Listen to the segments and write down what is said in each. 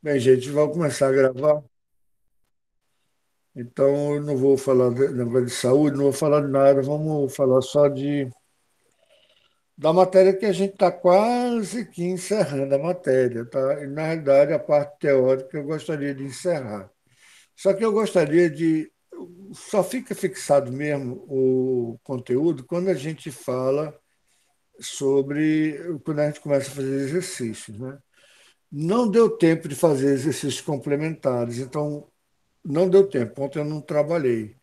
Bem, gente, vamos começar a gravar. Então, eu não vou falar de negócio de saúde, não vou falar de nada, vamos falar só da matéria que a gente está quase que encerrando a matéria, tá? E, na realidade, a parte teórica eu gostaria de encerrar. Só que eu gostaria de. Só fica fixado mesmo o conteúdo quando a gente fala sobre. Quando a gente começa a fazer exercícios, né? Não deu tempo de fazer exercícios complementares, então não deu tempo. Ontem eu não trabalhei.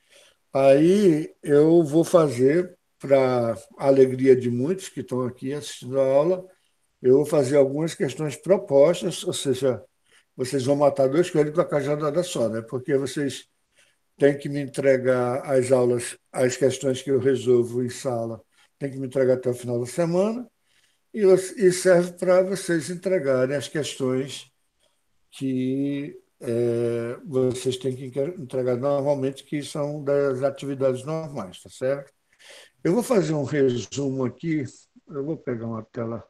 Aí eu vou fazer, para a alegria de muitos que estão aqui assistindo a aula, eu vou fazer algumas questões propostas, ou seja, vocês vão matar dois coelhos com a cajadada só, né? Porque vocês têm que me entregar as aulas, as questões que eu resolvo em sala, tem que me entregar até o final da semana, e serve para vocês entregarem as questões que vocês têm que entregar normalmente, que são das atividades normais, tá certo? Eu vou fazer um resumo aqui, eu vou pegar uma tela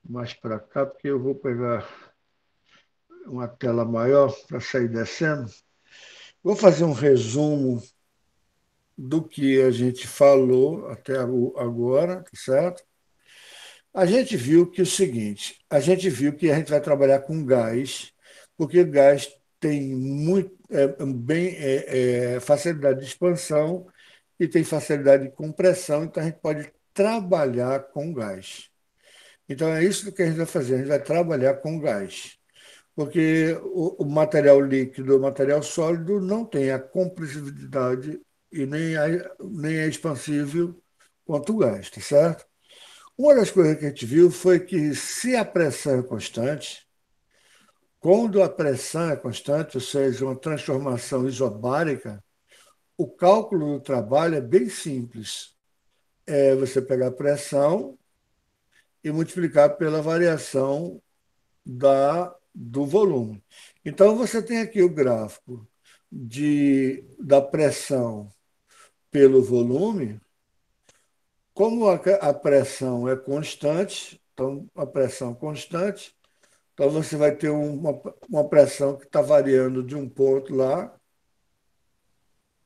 mais para cá, porque eu vou pegar uma tela maior para sair descendo. Vou fazer um resumo do que a gente falou até agora, tá certo? A gente viu que é o seguinte, a gente viu que a gente vai trabalhar com gás, porque gás tem muito, facilidade de expansão e tem facilidade de compressão, então a gente pode trabalhar com gás. Então é isso que a gente vai fazer, a gente vai trabalhar com gás, porque o material líquido, o material sólido não tem a compressividade e nem é expansível quanto o gás, tá certo? Uma das coisas que a gente viu foi que se a pressão é constante, quando a pressão é constante, ou seja, uma transformação isobárica, o cálculo do trabalho é bem simples. É você pegar a pressão e multiplicar pela variação do volume. Então, você tem aqui o gráfico da pressão pelo volume. Como a pressão é constante, então, a pressão constante, então você vai ter uma pressão que está variando de um ponto lá,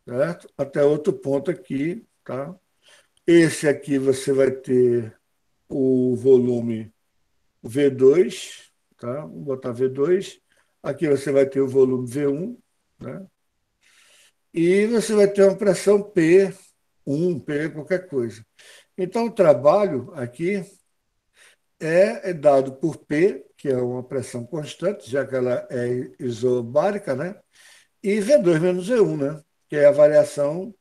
certo? Até outro ponto aqui, tá? Esse aqui você vai ter o volume V2, tá? Vou botar V2. Aqui você vai ter o volume V1, né? E você vai ter uma pressão P1, P qualquer coisa. Então, o trabalho aqui é dado por P, que é uma pressão constante, já que ela é isobárica, né? E V2 menos V1, né? Que é a variação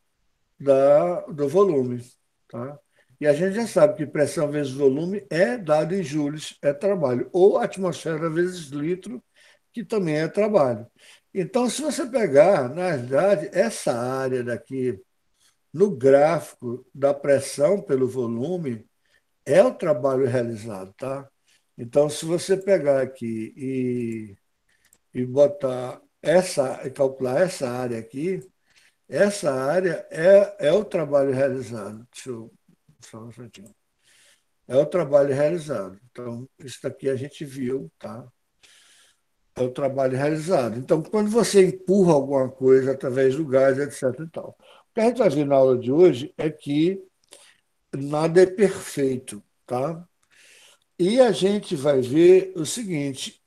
do volume. Tá? E a gente já sabe que pressão vezes volume é dado em joules, é trabalho. Ou atmosfera vezes litro, que também é trabalho. Então, se você pegar, na verdade, essa área daqui, no gráfico da pressão pelo volume, é o trabalho realizado, tá? Então, se você pegar aqui e botar e calcular essa área aqui, essa área é o trabalho realizado. Deixa eu só um instantinho. É o trabalho realizado. Então, isso daqui a gente viu, tá? É o trabalho realizado. Então, quando você empurra alguma coisa através do gás, etc. e tal. O que a gente vai ver na aula de hoje é que nada é perfeito, tá? E a gente vai ver o seguinte,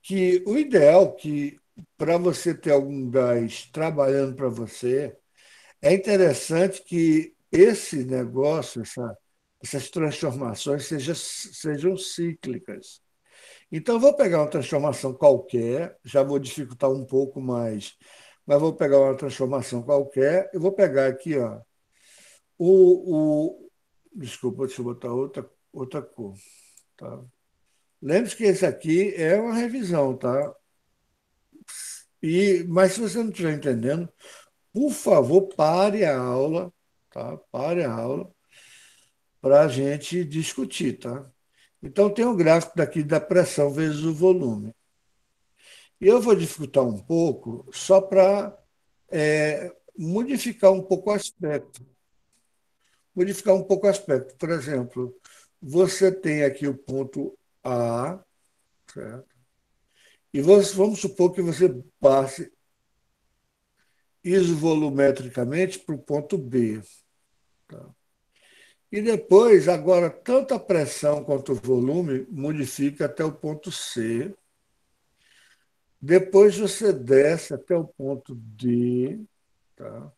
que o ideal que para você ter algum gás trabalhando para você, é interessante que esse negócio, essas transformações sejam cíclicas. Então, eu vou pegar uma transformação qualquer, já vou dificultar um pouco mais, mas vou pegar uma transformação qualquer, e vou pegar aqui, ó, desculpa, deixa eu botar outra cor. Tá? Lembre-se que esse aqui é uma revisão, tá? Mas se você não estiver entendendo, por favor, pare a aula, tá? Pare a aula para a gente discutir, tá? Então, tem um gráfico daqui da pressão vezes o volume. E eu vou dificultar um pouco só para modificar um pouco o aspecto. Modificar um pouco o aspecto. Por exemplo, você tem aqui o ponto A, certo? E vamos supor que você passe isovolumetricamente para o ponto B. Tá? E depois, agora, tanto a pressão quanto o volume modifica até o ponto C. Depois você desce até o ponto D, tá?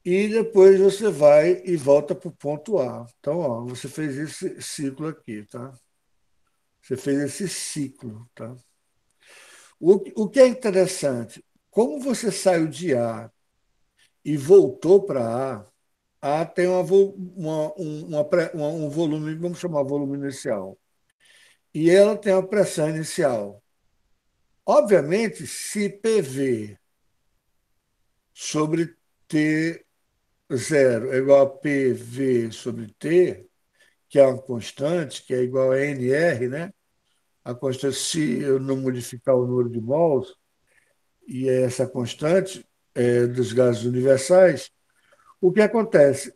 E depois você vai e volta para o ponto A. Então, ó, você fez esse ciclo aqui, tá? Você fez esse ciclo, tá? O que é interessante, como você saiu de A e voltou para A tem um volume, vamos chamar volume inicial, e ela tem uma pressão inicial. Obviamente, se PV sobre T0 é igual a PV sobre T, que é uma constante, que é igual a NR, né? A constante, se eu não modificar o número de mols, e é essa constante dos gases universais, o que acontece?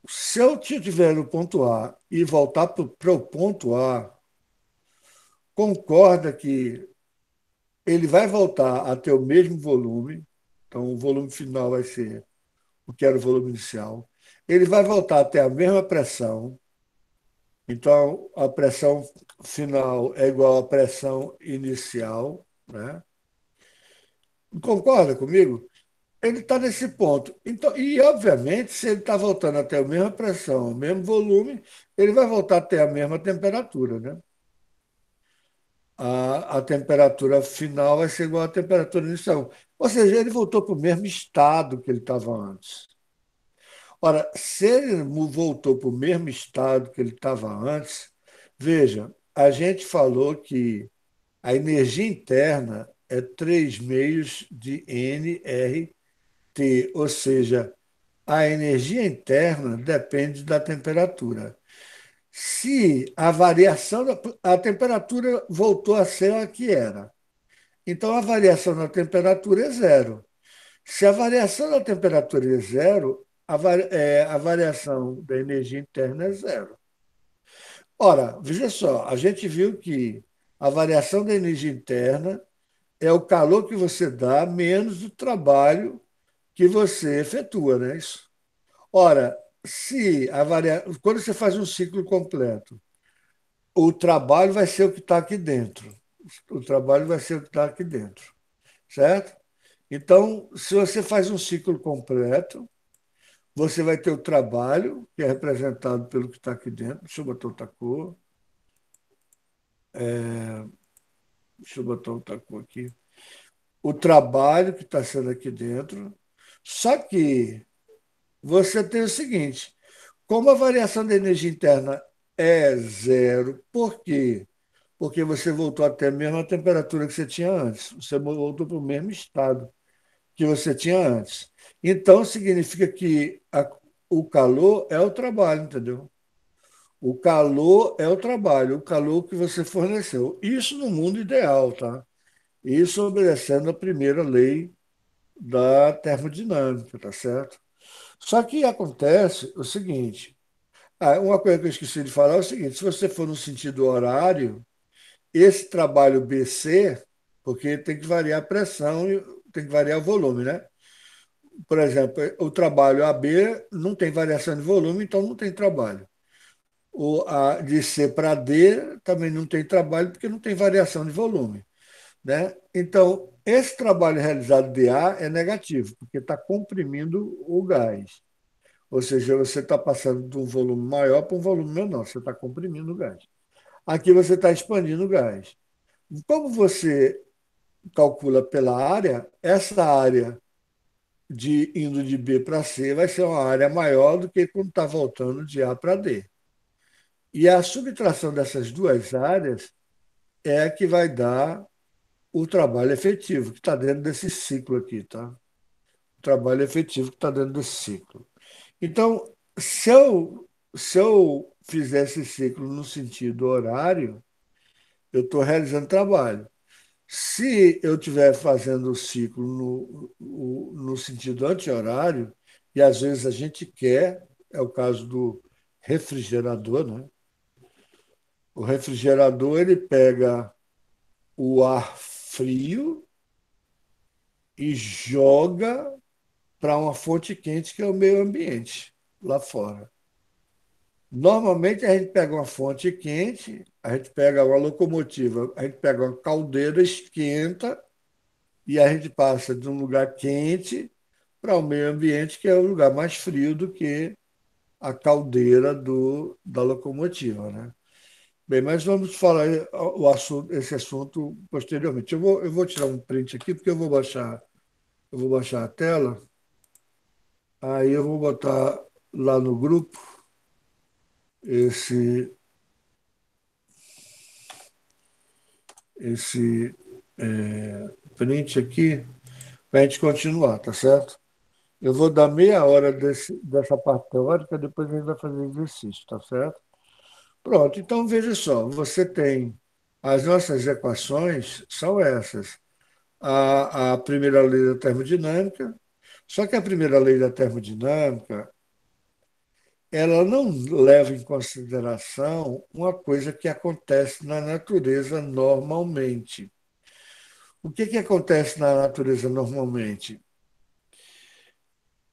Se eu estiver no ponto A e voltar para o ponto A, concorda que ele vai voltar a ter o mesmo volume, então o volume final vai ser o que era o volume inicial, ele vai voltar a ter a mesma pressão, então a pressão final é igual à pressão inicial, né? Concorda comigo? Ele está nesse ponto. Então, e, obviamente, se ele está voltando a ter a mesma pressão, o mesmo volume, ele vai voltar a ter a mesma temperatura, né? A temperatura final vai ser igual à temperatura inicial. Ou seja, ele voltou para o mesmo estado que ele estava antes. Ora, se ele voltou para o mesmo estado que ele estava antes, veja, a gente falou que a energia interna é 3 meios de nRT, ou seja, a energia interna depende da temperatura. Se a variação a temperatura voltou a ser a que era, então a variação na temperatura é zero. Se a variação da temperatura é zero, a variação da energia interna é zero. Ora, veja só, a gente viu que a variação da energia interna é o calor que você dá menos o trabalho que você efetua, não é isso? Ora, se quando você faz um ciclo completo, o trabalho vai ser o que está aqui dentro. O trabalho vai ser o que está aqui dentro, certo? Então, se você faz um ciclo completo, você vai ter o trabalho, que é representado pelo que está aqui dentro. Deixa eu botar outra cor. Deixa eu botar outra cor aqui. O trabalho que está sendo aqui dentro. Só que você tem o seguinte: como a variação da energia interna é zero, por quê? Porque você voltou até a mesma temperatura que você tinha antes. Você voltou para o mesmo estado que você tinha antes. Então, significa que o calor é o trabalho, entendeu? O calor é o trabalho, o calor que você forneceu. Isso no mundo ideal, tá? Isso obedecendo a primeira lei da termodinâmica, tá certo? Só que acontece o seguinte: uma coisa que eu esqueci de falar é o seguinte: se você for no sentido horário, esse trabalho BC, porque tem que variar a pressão e tem que variar o volume, né? Por exemplo, o trabalho AB não tem variação de volume, então não tem trabalho. De C para D também não tem trabalho, porque não tem variação de volume, né? Então, esse trabalho realizado de A é negativo, porque está comprimindo o gás. Ou seja, você está passando de um volume maior para um volume menor, você está comprimindo o gás. Aqui você está expandindo o gás. Como você calcula pela área, essa área de indo de B para C vai ser uma área maior do que quando está voltando de A para D. E a subtração dessas duas áreas é a que vai dar o trabalho efetivo, que está dentro desse ciclo aqui, tá? O trabalho efetivo que está dentro desse ciclo. Então, se eu fizer esse ciclo no sentido horário, eu estou realizando trabalho. Se eu estiver fazendo o ciclo no sentido anti-horário, e às vezes a gente quer, é o caso do refrigerador, né? O refrigerador ele pega o ar frio e joga para uma fonte quente, que é o meio ambiente, lá fora. Normalmente a gente pega uma fonte quente, a gente pega uma locomotiva, a gente pega uma caldeira, esquenta e a gente passa de um lugar quente para o meio ambiente, que é um lugar mais frio do que a caldeira da locomotiva, né? Bem, mas vamos falar esse assunto posteriormente. Eu vou tirar um print aqui, porque eu vou baixar a tela, aí eu vou botar lá no grupo esse, esse print aqui para a gente continuar, tá certo? Eu vou dar meia hora dessa parte teórica, depois a gente vai fazer exercício, tá certo? Pronto, então veja só, você tem as nossas equações são essas. A primeira lei da termodinâmica, só que a primeira lei da termodinâmica, ela não leva em consideração uma coisa que acontece na natureza normalmente. O que acontece na natureza normalmente?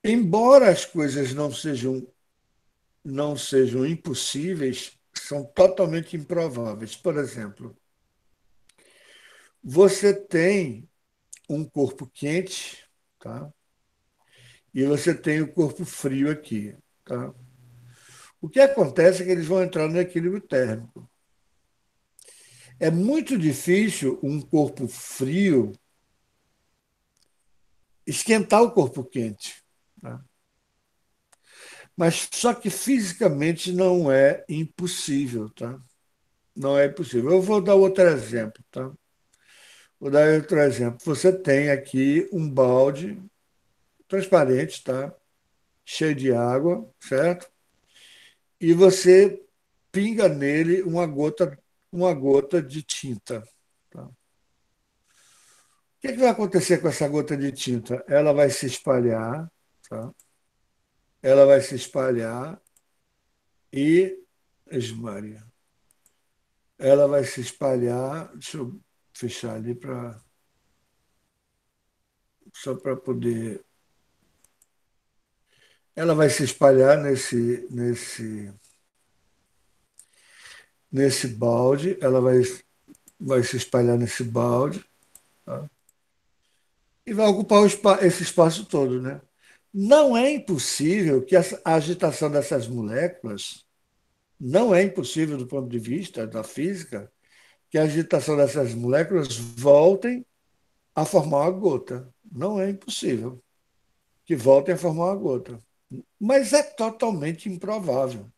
Embora as coisas não sejam impossíveis, são totalmente improváveis. Por exemplo, você tem um corpo quente, tá? E você tem o corpo frio aqui, tá? O que acontece é que eles vão entrar no equilíbrio térmico. É muito difícil um corpo frio esquentar o corpo quente, tá? Mas só que fisicamente não é impossível, tá? Não é impossível. Eu vou dar outro exemplo, tá? Vou dar outro exemplo. Você tem aqui um balde transparente, tá? Cheio de água, certo? E você pinga nele uma gota de tinta. Tá? O que vai acontecer com essa gota de tinta? Ela vai se espalhar, tá? Ela vai se espalhar e esmaria. Ela vai se espalhar. Deixa eu fechar ali só para poder. Ela vai se espalhar nesse balde. Ela vai se espalhar nesse balde, tá? E vai ocupar esse espaço todo, né? Não é impossível que a agitação dessas moléculas, não é impossível do ponto de vista da física, que a agitação dessas moléculas voltem a formar uma gota. Não é impossível que voltem a formar uma gota. Mas é totalmente improvável.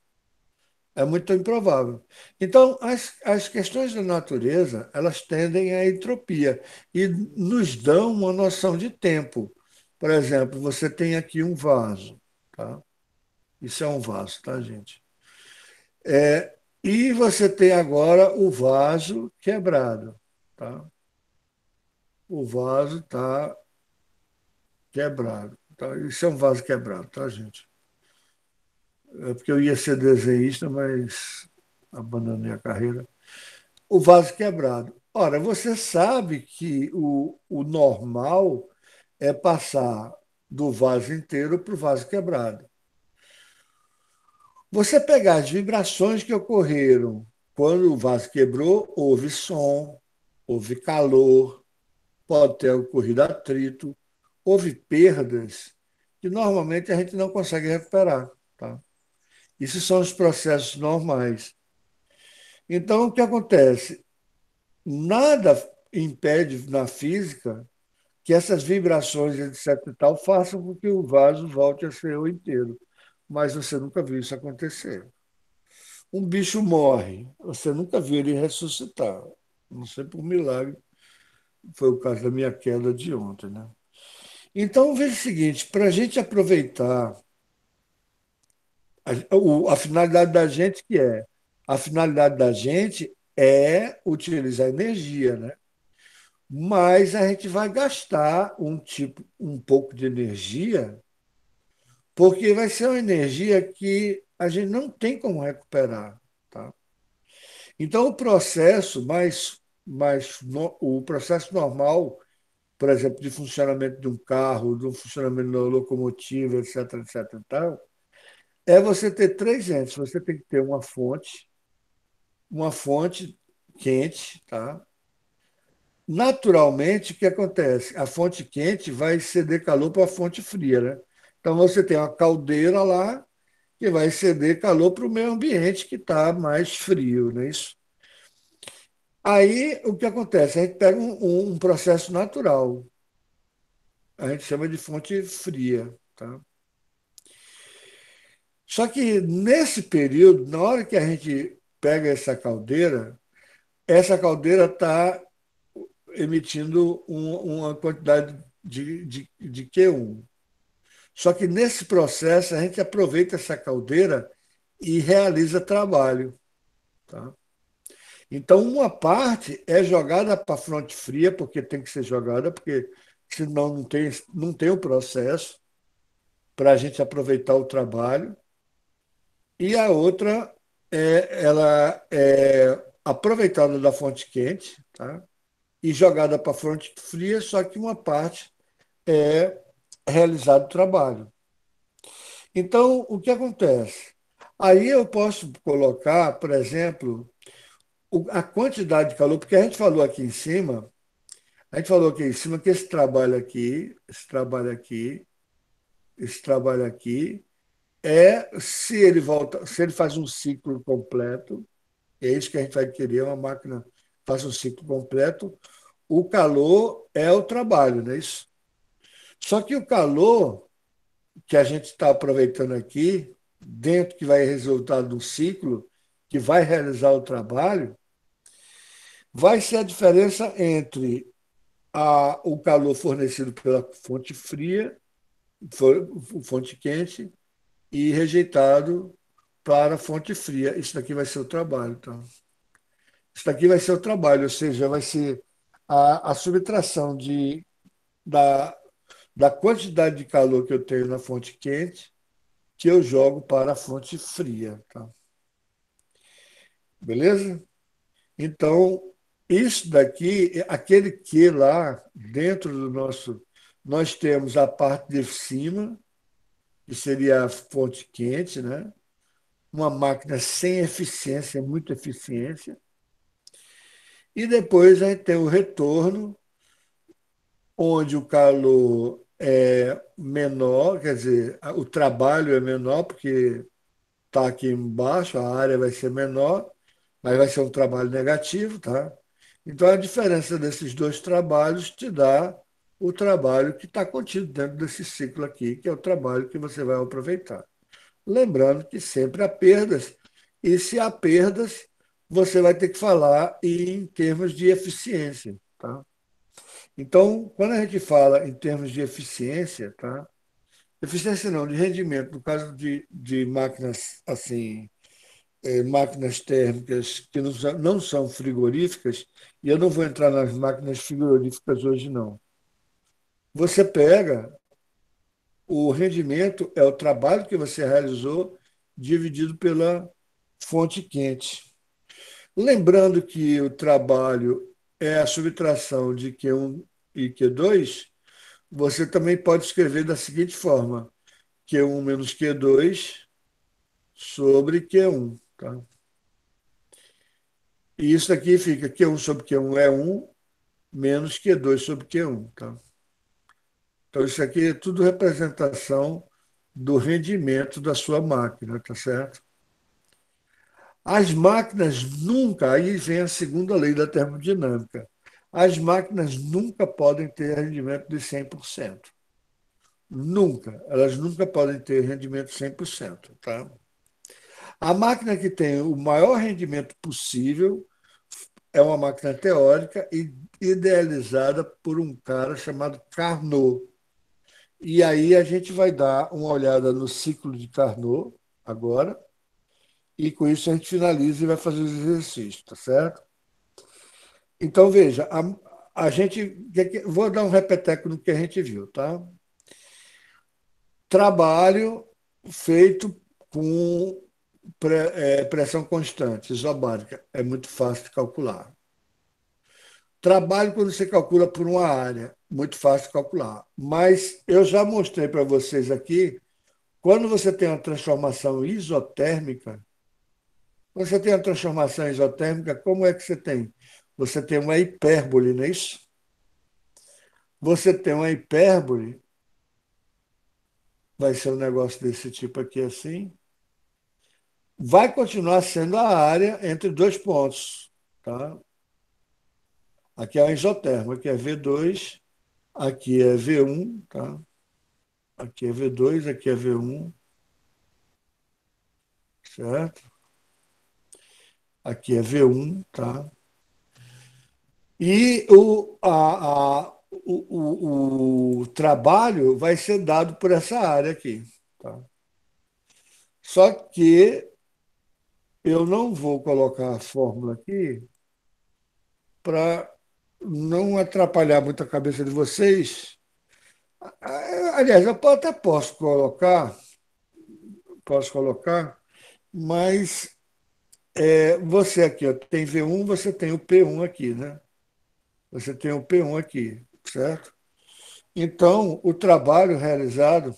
É muito improvável. Então, as questões da natureza, elas tendem à entropia e nos dão uma noção de tempo. Por exemplo, você tem aqui um vaso, tá? Isso é um vaso, tá, gente? E você tem agora o vaso quebrado, tá? O vaso está quebrado, tá? Isso é um vaso quebrado, tá, gente? É porque eu ia ser desenhista, mas abandonei a carreira. O vaso quebrado. Ora, você sabe que o normal é passar do vaso inteiro para o vaso quebrado. Você pegar as vibrações que ocorreram quando o vaso quebrou, houve som, houve calor, pode ter ocorrido atrito, houve perdas que normalmente a gente não consegue recuperar. Tá? Isso são os processos normais. Então, o que acontece? Nada impede na física que essas vibrações, etc. e tal, façam com que o vaso volte a ser o inteiro. Mas você nunca viu isso acontecer. Um bicho morre, você nunca viu ele ressuscitar. Não sei por milagre, foi o caso da minha queda de ontem. Né? Então, veja o seguinte: para a gente aproveitar a finalidade da gente, a finalidade da gente é utilizar energia, né? Mas a gente vai gastar um pouco de energia, porque vai ser uma energia que a gente não tem como recuperar, tá? Então, o processo mais mas o processo normal, por exemplo, de funcionamento de um carro, de um funcionamento da locomotiva, etc, etc e tal, é você ter três entes. Você tem que ter uma fonte quente, tá? Naturalmente, o que acontece? A fonte quente vai ceder calor para a fonte fria, né? Então você tem uma caldeira lá que vai ceder calor para o meio ambiente que está mais frio, não é isso? Aí o que acontece? A gente pega um processo natural, a gente chama de fonte fria, tá? Só que nesse período, na hora que a gente pega essa caldeira está emitindo uma quantidade de Q1. Só que nesse processo a gente aproveita essa caldeira e realiza trabalho. Tá? Então, uma parte é jogada para a fronte fria, porque tem que ser jogada, porque senão não tem o processo para a gente aproveitar o trabalho. E a outra ela é aproveitada da fonte quente, tá? E jogada para a fronte fria, só que uma parte é realizado o trabalho. Então, o que acontece? Aí eu posso colocar, por exemplo, a quantidade de calor, porque a gente falou aqui em cima que esse trabalho aqui se ele volta, se ele faz um ciclo completo, é isso que a gente vai querer, uma máquina que faça um ciclo completo, o calor é o trabalho, não é isso? Só que o calor que a gente está aproveitando aqui, dentro que vai resultar do ciclo, que vai realizar o trabalho, vai ser a diferença entre o calor fornecido pela fonte fria, fonte quente, e rejeitado para a fonte fria. Isso daqui vai ser o trabalho. Tá? Isso daqui vai ser o trabalho, ou seja, vai ser a subtração da, da quantidade de calor que eu tenho na fonte quente que eu jogo para a fonte fria. Tá? Beleza? Então, isso daqui, aquele que lá dentro do nosso, nós temos a parte de cima, que seria a fonte quente, né? Uma máquina sem eficiência, muita eficiência. E depois a gente tem o retorno, onde o calor é menor, quer dizer, o trabalho é menor, porque está aqui embaixo, a área vai ser menor, mas vai ser um trabalho negativo, tá? Então, a diferença desses dois trabalhos te dá o trabalho que está contido dentro desse ciclo aqui, que é o trabalho que você vai aproveitar. Lembrando que sempre há perdas, e se há perdas, você vai ter que falar em termos de eficiência, tá? Então, quando a gente fala em termos de eficiência, tá? Eficiência não, de rendimento, no caso de máquinas assim, máquinas térmicas que não são frigoríficas, e eu não vou entrar nas máquinas frigoríficas hoje, não. Você pega o rendimento, é o trabalho que você realizou dividido pela fonte quente. Lembrando que o trabalho é a subtração de Q1 e Q2, você também pode escrever da seguinte forma: Q1 menos Q2 sobre Q1. Tá? E isso aqui fica Q1 sobre Q1 é 1 menos Q2 sobre Q1. Tá? Então, isso aqui é tudo representação do rendimento da sua máquina, tá certo? As máquinas nunca, aí vem a segunda lei da termodinâmica, as máquinas nunca podem ter rendimento de 100%. Nunca. Elas nunca podem ter rendimento de 100%. Tá? A máquina que tem o maior rendimento possível é uma máquina teórica e idealizada por um cara chamado Carnot. E aí a gente vai dar uma olhada no ciclo de Carnot agora, e com isso a gente finaliza e vai fazer os exercícios, tá certo? Então, veja, a gente. Vou dar um repeteco no que a gente viu, tá? Trabalho feito com pressão constante, isobárica. É muito fácil de calcular. Trabalho quando você calcula por uma área, muito fácil de calcular. Mas eu já mostrei para vocês aqui, quando você tem uma transformação isotérmica, você tem uma transformação isotérmica, como é que você tem? Você tem uma hipérbole, não é isso? Você tem uma hipérbole, vai ser um negócio desse tipo aqui assim, vai continuar sendo a área entre dois pontos, tá? Aqui é a isotérmica, aqui é V2, aqui é V1, tá? Aqui é V2, aqui é V1, certo? Aqui é V1, tá? E o trabalho vai ser dado por essa área aqui, tá? Só que eu não vou colocar a fórmula aqui para não atrapalhar muito a cabeça de vocês. Aliás, eu até posso colocar, mas você aqui ó, tem V1, você tem o P1 aqui, né? Você tem o P1 aqui, certo? Então, o trabalho realizado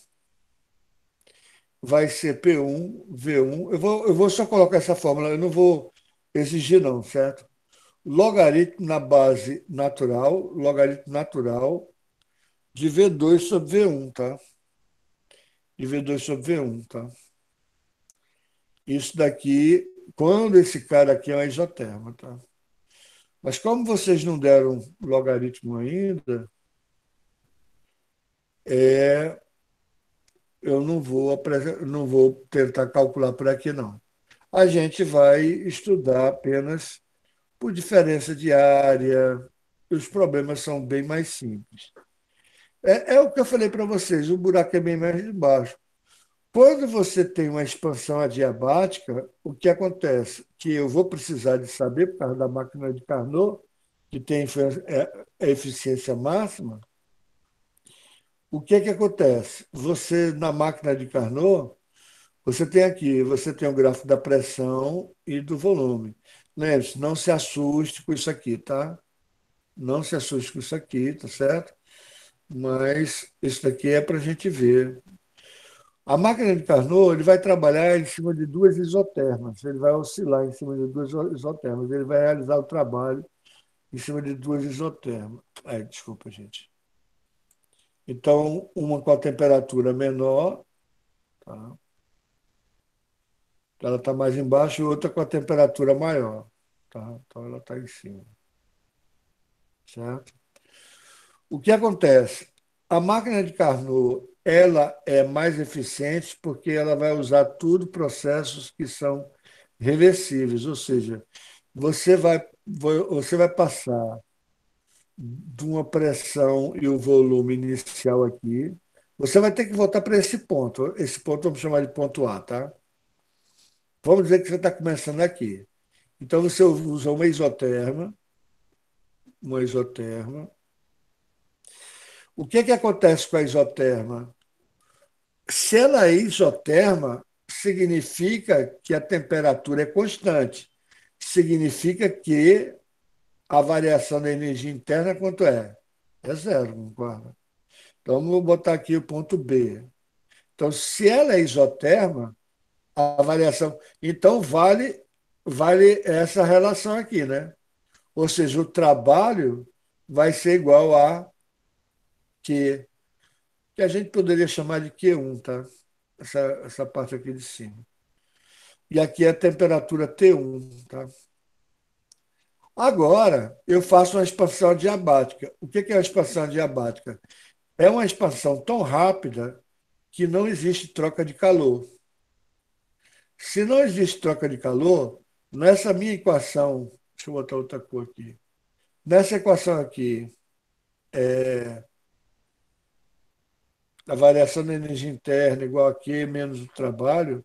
vai ser P1, V1. Eu vou só colocar essa fórmula, eu não vou exigir, não, certo? Logaritmo na base natural, logaritmo natural de V2 sobre V1, tá? De V2 sobre V1, tá? Isso daqui, quando esse cara aqui é uma isoterma, tá? Mas como vocês não deram logaritmo ainda, é, eu não vou tentar calcular por aqui, não. A gente vai estudar apenas por diferença de área, os problemas são bem mais simples. É o que eu falei para vocês, o buraco é bem mais embaixo. Quando você tem uma expansão adiabática, o que acontece? Que eu vou precisar de saber, por causa da máquina de Carnot, que tem a eficiência máxima, o que que acontece? Você, na máquina de Carnot, você tem o gráfico da pressão e do volume. Lembre-se, não se assuste com isso aqui, tá? Não se assuste com isso aqui, tá certo? Mas isso daqui é para a gente ver. A máquina de Carnot ele vai trabalhar em cima de duas isotermas, ele vai oscilar em cima de duas isotermas, ele vai realizar o trabalho em cima de duas isotermas. Desculpa, gente. Então, uma com a temperatura menor, tá? Ela está mais embaixo, e outra com a temperatura maior. Tá? Então, ela está em cima. Certo? O que acontece? A máquina de Carnot ela é mais eficiente porque ela vai usar tudo processos que são reversíveis, ou seja, você vai passar de uma pressão e o volume inicial aqui. Você vai ter que voltar para esse ponto. Esse ponto vamos chamar de ponto A, tá? Vamos dizer que você está começando aqui. Então você usa uma isoterma. O que acontece com a isoterma? Se ela é isoterma, significa que a temperatura é constante. Significa que a variação da energia interna quanto é? É zero, concorda? Então, vou botar aqui o ponto B. Então, se ela é isoterma, a variação. Então, vale essa relação aqui, né? Ou seja, o trabalho vai ser igual a Q, que a gente poderia chamar de Q1, tá? Essa parte aqui de cima. E aqui é a temperatura T1, tá? Agora, eu faço uma expansão adiabática. O que é a expansão adiabática? É uma expansão tão rápida que não existe troca de calor. Se não existe troca de calor, nessa minha equação, deixa eu botar outra cor aqui. Nessa equação aqui, a variação da energia interna igual a Q menos o trabalho,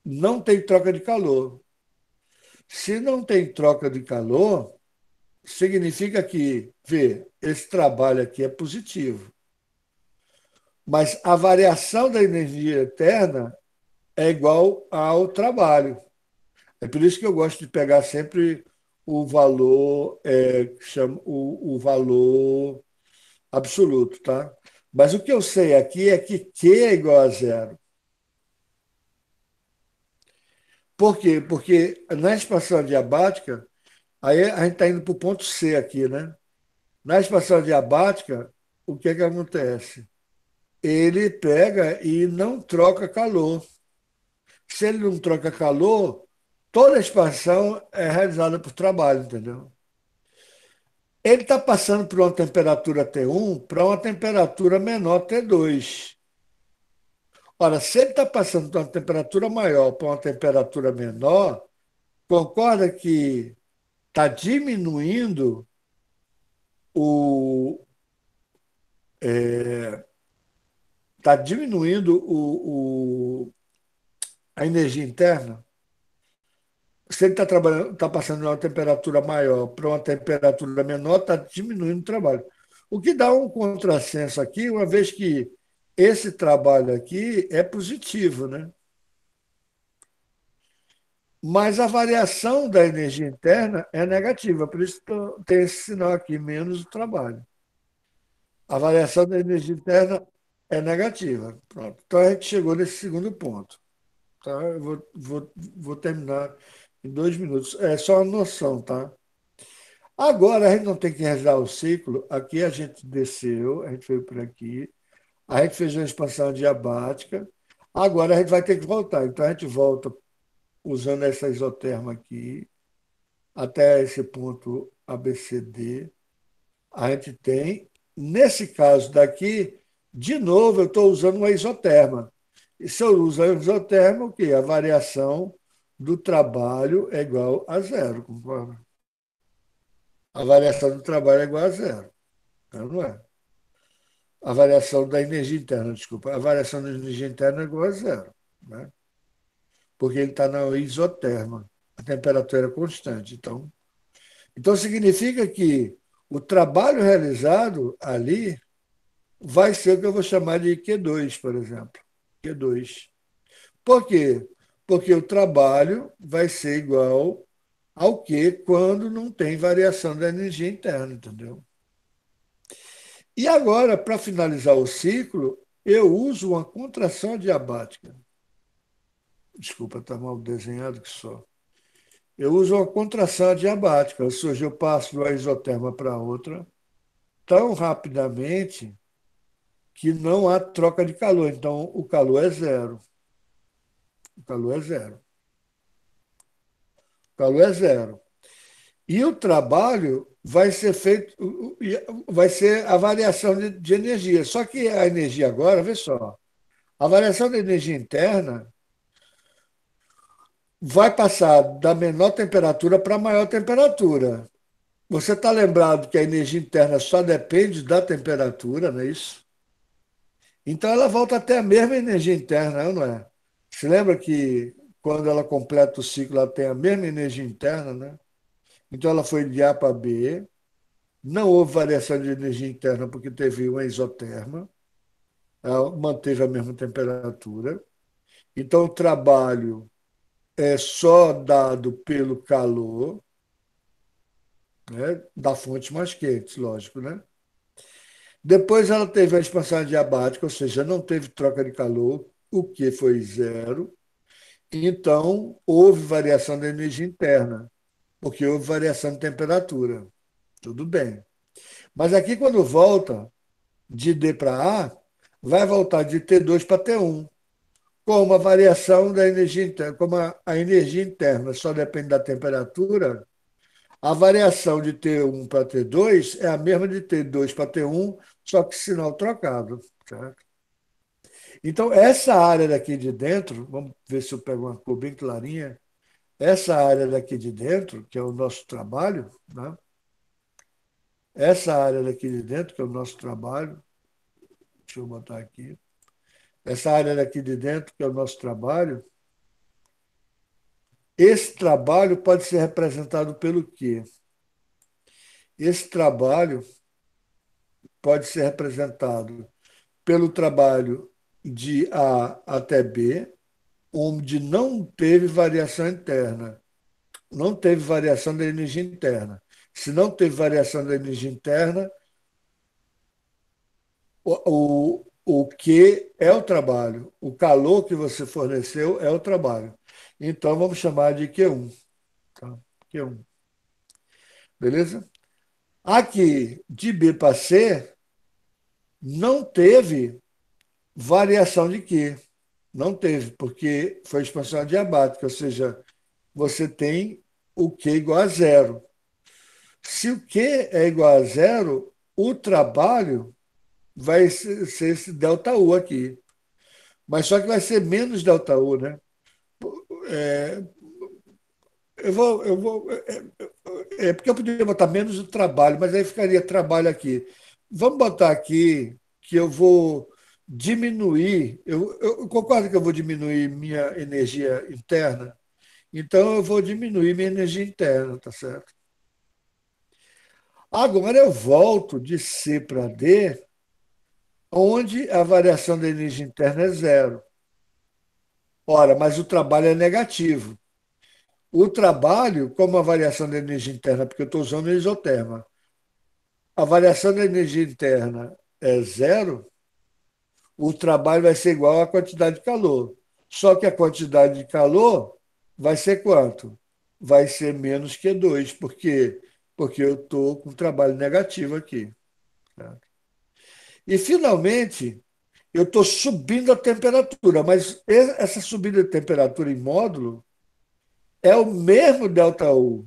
não tem troca de calor. Se não tem troca de calor, significa que, vê, esse trabalho aqui é positivo. Mas a variação da energia eterna é igual ao trabalho. É por isso que eu gosto de pegar sempre o valor, o valor absoluto, tá? Mas o que eu sei aqui é que Q é igual a zero. Por quê? Porque na expansão adiabática, aí a gente está indo para o ponto C aqui, né? Na expansão adiabática, o que é que acontece? Ele pega e não troca calor. Se ele não troca calor, toda a expansão é realizada por trabalho, entendeu? Ele está passando por uma temperatura T1 para uma temperatura menor T2. Ora, se ele está passando de uma temperatura maior para uma temperatura menor, concorda que está diminuindo o está diminuindo a energia interna? Se ele está trabalhando, está passando de uma temperatura maior para uma temperatura menor, está diminuindo o trabalho. O que dá um contrassenso aqui, uma vez que esse trabalho aqui é positivo, né? Mas a variação da energia interna é negativa, por isso tem esse sinal aqui, menos o trabalho. A variação da energia interna é negativa. Pronto. Então a gente chegou nesse segundo ponto. Tá? Eu vou terminar em 2 minutos. É só uma noção, tá? Agora a gente não tem que rezar o ciclo. Aqui a gente desceu, a gente veio por aqui, a gente fez uma expansão diabática. Agora a gente vai ter que voltar. Então a gente volta usando essa isoterma aqui até esse ponto ABCD. A gente tem, nesse caso daqui, de novo, eu estou usando uma isoterma. E se eu uso a isoterma, o quê? A variação do trabalho é igual a zero, concorda? A variação do trabalho é igual a zero, não é? A variação da energia interna, desculpa. A variação da energia interna é igual a zero, né? Porque ele está na isoterma. A temperatura é constante. Então significa que o trabalho realizado ali vai ser o que eu vou chamar de Q2, por exemplo. Q2. Por quê? Porque o trabalho vai ser igual ao Q quando não tem variação da energia interna, entendeu? E agora, para finalizar o ciclo, eu uso uma contração adiabática. Desculpa, está mal desenhado que só. Eu uso uma contração adiabática, ou seja, eu passo de uma isoterma para outra tão rapidamente que não há troca de calor. Então, o calor é zero. O calor é zero. O calor é zero. E o trabalho vai ser feito, vai ser a variação de energia. Só que a energia agora, vê só, a variação da energia interna vai passar da menor temperatura para a maior temperatura. Você está lembrado que a energia interna só depende da temperatura, não é isso? Então ela volta até a mesma energia interna, não é? Se lembra que quando ela completa o ciclo, ela tem a mesma energia interna, né? Então ela foi de A para B, não houve variação de energia interna porque teve uma isoterma, ela manteve a mesma temperatura. Então o trabalho é só dado pelo calor, né, da fonte mais quente, lógico, né? Depois ela teve a expansão adiabática, ou seja, não teve troca de calor, o que foi zero. Então, houve variação da energia interna, porque houve variação de temperatura. Tudo bem. Mas aqui, quando volta de D para A, vai voltar de T2 para T1, com uma variação da energia interna. Como a energia interna só depende da temperatura, a variação de T1 para T2 é a mesma de T2 para T1, só que sinal trocado. Certo? Então, essa área daqui de dentro, vamos ver se eu pego uma cor bem clarinha, essa área daqui de dentro, que é o nosso trabalho, né? Essa área daqui de dentro, que é o nosso trabalho, deixa eu botar aqui, essa área daqui de dentro, que é o nosso trabalho, esse trabalho pode ser representado pelo quê? Esse trabalho pode ser representado pelo trabalho de A até B, onde não teve variação interna. não teve variação da energia interna. Se não teve variação da energia interna, o Q é o trabalho. O calor que você forneceu é o trabalho. Então, vamos chamar de Q1. Tá? Q1. Beleza? Aqui, de B para C, não teve variação de Q. Não teve, porque foi expansão adiabática, ou seja, você tem o Q igual a zero. Se o Q é igual a zero, o trabalho vai ser esse delta U aqui. Mas só que vai ser menos delta U, né? É, porque eu poderia botar menos o trabalho, mas aí ficaria trabalho aqui. Vamos botar aqui que eu vou diminuir. Eu concordo que eu vou diminuir minha energia interna, então eu vou diminuir minha energia interna, tá certo? Agora eu volto de C para D, onde a variação da energia interna é zero. Ora, mas o trabalho é negativo. O trabalho, como a variação da energia interna, porque eu estou usando o isoterma, a variação da energia interna é zero, o trabalho vai ser igual à quantidade de calor. Só que a quantidade de calor vai ser quanto? Vai ser menos que 2. Por quê? Porque eu estou com trabalho negativo aqui. Tá? E, finalmente, eu estou subindo a temperatura, mas essa subida de temperatura em módulo é o mesmo ΔU.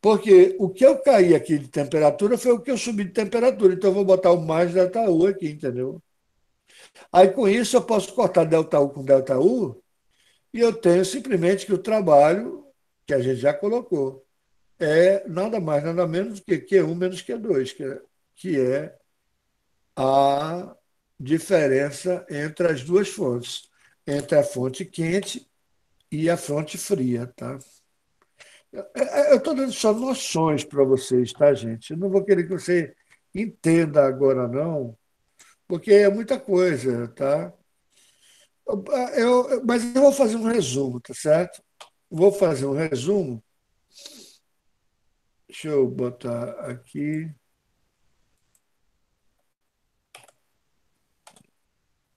Porque o que eu caí aqui de temperatura foi o que eu subi de temperatura. Então, eu vou botar o mais ΔU aqui, entendeu? Aí, com isso, eu posso cortar ΔU com ΔU e eu tenho simplesmente que o trabalho, que a gente já colocou, é nada mais, nada menos do que Q1 menos Q2, que é a diferença entre as duas fontes, entre a fonte quente e a fonte fria, tá? Eu estou dando só noções para vocês, tá, gente? Eu não vou querer que você entenda agora, não, porque é muita coisa, tá? Mas eu vou fazer um resumo, tá certo? Vou fazer um resumo. Deixa eu botar aqui.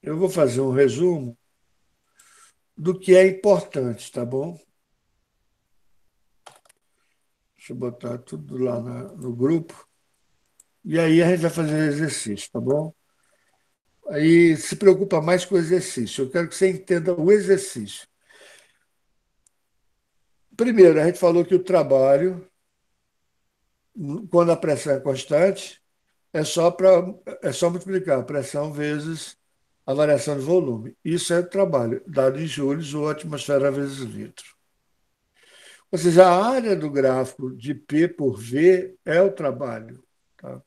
Eu vou fazer um resumo do que é importante, tá bom? Deixa eu botar tudo lá no grupo. E aí a gente vai fazer exercício, tá bom? Aí se preocupa mais com o exercício. Eu quero que você entenda o exercício. Primeiro, a gente falou que o trabalho, quando a pressão é constante, é só multiplicar a pressão vezes a variação de volume. Isso é trabalho, dado em joules ou atmosfera vezes litro. Ou seja, a área do gráfico de P por V é o trabalho. Tá?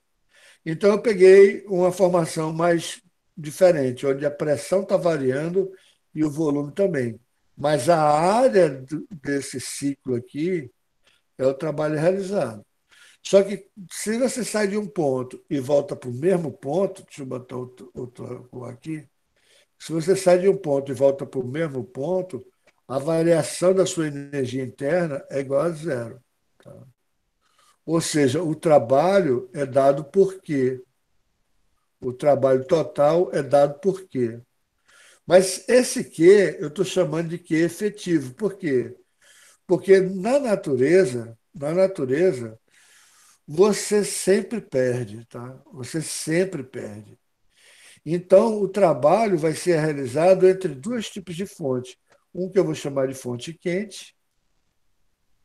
Então, eu peguei uma formação mais diferente, onde a pressão está variando e o volume também. Mas a área desse ciclo aqui é o trabalho realizado. Só que se você sai de um ponto e volta para o mesmo ponto, deixa eu botar outra cor aqui. Se você sai de um ponto e volta para o mesmo ponto, a variação da sua energia interna é igual a zero. Tá? Ou seja, o trabalho é dado por quê? O trabalho total é dado por quê? Mas esse quê eu estou chamando de quê efetivo. Por quê? Porque na natureza, você sempre perde, tá? Você sempre perde. Então, o trabalho vai ser realizado entre dois tipos de fonte. Um que eu vou chamar de fonte quente,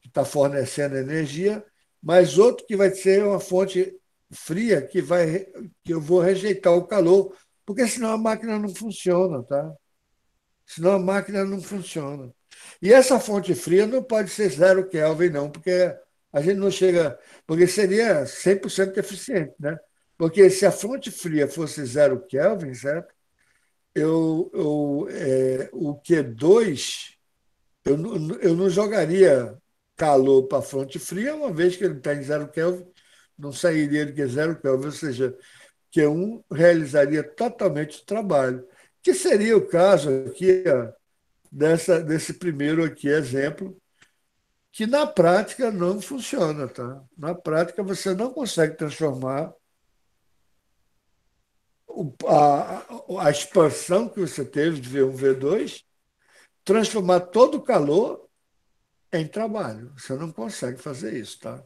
que está fornecendo energia, mas outro que vai ser uma fonte fria, que eu vou rejeitar o calor, porque senão a máquina não funciona, tá? Senão a máquina não funciona. E essa fonte fria não pode ser 0 Kelvin, não, porque a gente não chega. Porque seria 100% eficiente, né? Porque se a fonte fria fosse 0 Kelvin, certo? O Q2, eu não jogaria calor para a fonte fria, uma vez que ele está em 0 Kelvin, não sairia de 0 Kelvin, ou seja, Q1 realizaria totalmente o trabalho. Que seria o caso aqui, ó, desse primeiro aqui exemplo, que na prática não funciona, tá? Na prática você não consegue transformar a expansão que você teve de V1, V2, transformar todo o calor em trabalho. Você não consegue fazer isso, tá?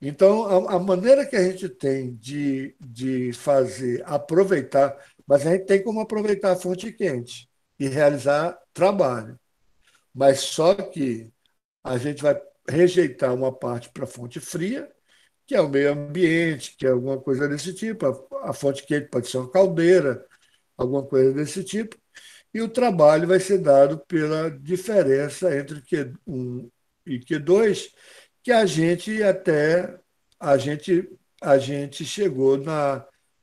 Então, a maneira que a gente tem de fazer, aproveitar, mas a gente tem como aproveitar a fonte quente e realizar trabalho. Mas só que a gente vai rejeitar uma parte para a fonte fria, que é o meio ambiente, que é alguma coisa desse tipo. A fonte quente pode ser uma caldeira, alguma coisa desse tipo. E o trabalho vai ser dado pela diferença entre Q1 e Q2, que a gente, a gente chegou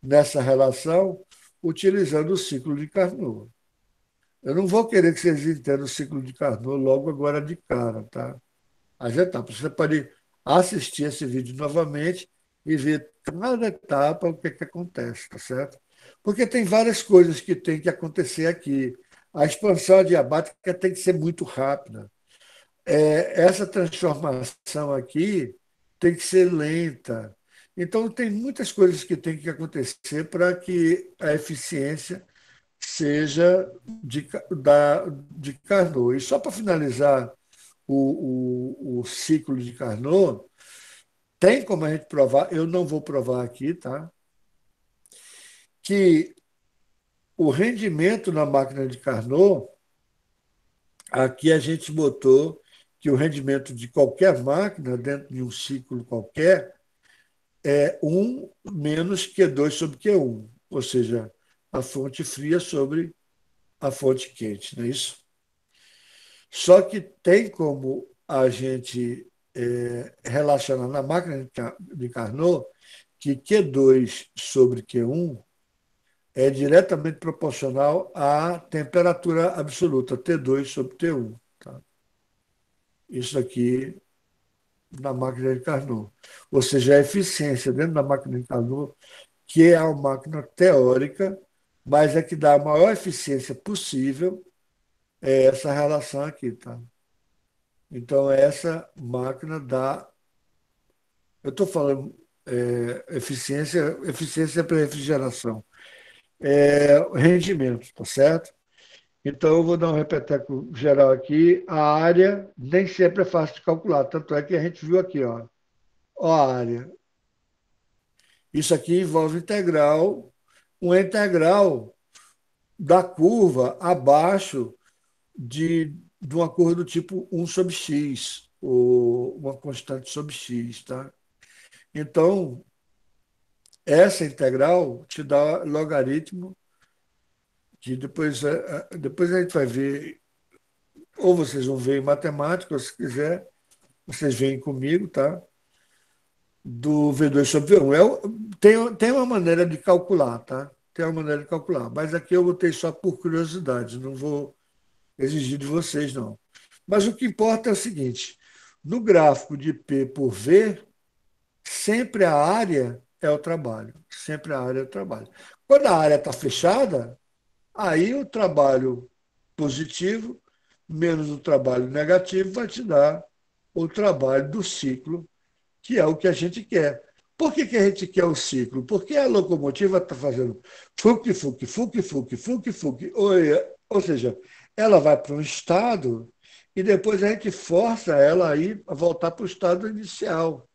nessa relação utilizando o ciclo de Carnot. Eu não vou querer que vocês entendam o ciclo de Carnot logo agora de cara, tá? As etapas. Você pode assistir esse vídeo novamente e ver cada etapa o que, que acontece, tá certo? Porque tem várias coisas que tem que acontecer aqui. A expansão adiabática tem que ser muito rápida. Essa transformação aqui tem que ser lenta. Então, tem muitas coisas que tem que acontecer para que a eficiência seja de Carnot. E só para finalizar o ciclo de Carnot, tem como a gente provar, eu não vou provar aqui, tá? Que o rendimento na máquina de Carnot, aqui a gente botou que o rendimento de qualquer máquina, dentro de um ciclo qualquer, é 1 menos Q2 sobre Q1, ou seja, a fonte fria sobre a fonte quente, não é isso? Só que tem como a gente relacionar na máquina de Carnot que Q2 sobre Q1 é diretamente proporcional à temperatura absoluta, T2 sobre T1. Tá? Isso aqui na máquina de Carnot. Ou seja, a eficiência dentro da máquina de Carnot, que é uma máquina teórica, mas é que dá a maior eficiência possível, é essa relação aqui. Tá? Então, essa máquina dá. Eu estou falando eficiência para refrigeração. Rendimento, tá certo? Então, eu vou dar um repeteco geral aqui. A área nem sempre é fácil de calcular, tanto é que a gente viu aqui, ó. Ó a área. Isso aqui envolve integral, uma integral da curva abaixo de uma curva do tipo 1 sobre x, ou uma constante sobre x, tá? Então, essa integral te dá logaritmo, que depois a gente vai ver, ou vocês vão ver em matemática, ou se quiser, vocês vêm comigo, tá? Do V2 sobre V1. Tem uma maneira de calcular, tá? Tem uma maneira de calcular, mas aqui eu botei só por curiosidade, não vou exigir de vocês, não. Mas o que importa é o seguinte: no gráfico de P por V, sempre a área é o trabalho. Sempre a área é o trabalho. Quando a área está fechada, aí o trabalho positivo menos o trabalho negativo vai te dar o trabalho do ciclo, que é o que a gente quer. Por que, que a gente quer o ciclo? Porque a locomotiva está fazendo fuque, fuque, fuque, fuque, fuque, fuque. Ou seja, ela vai para um estado e depois a gente força ela a voltar para o estado inicial,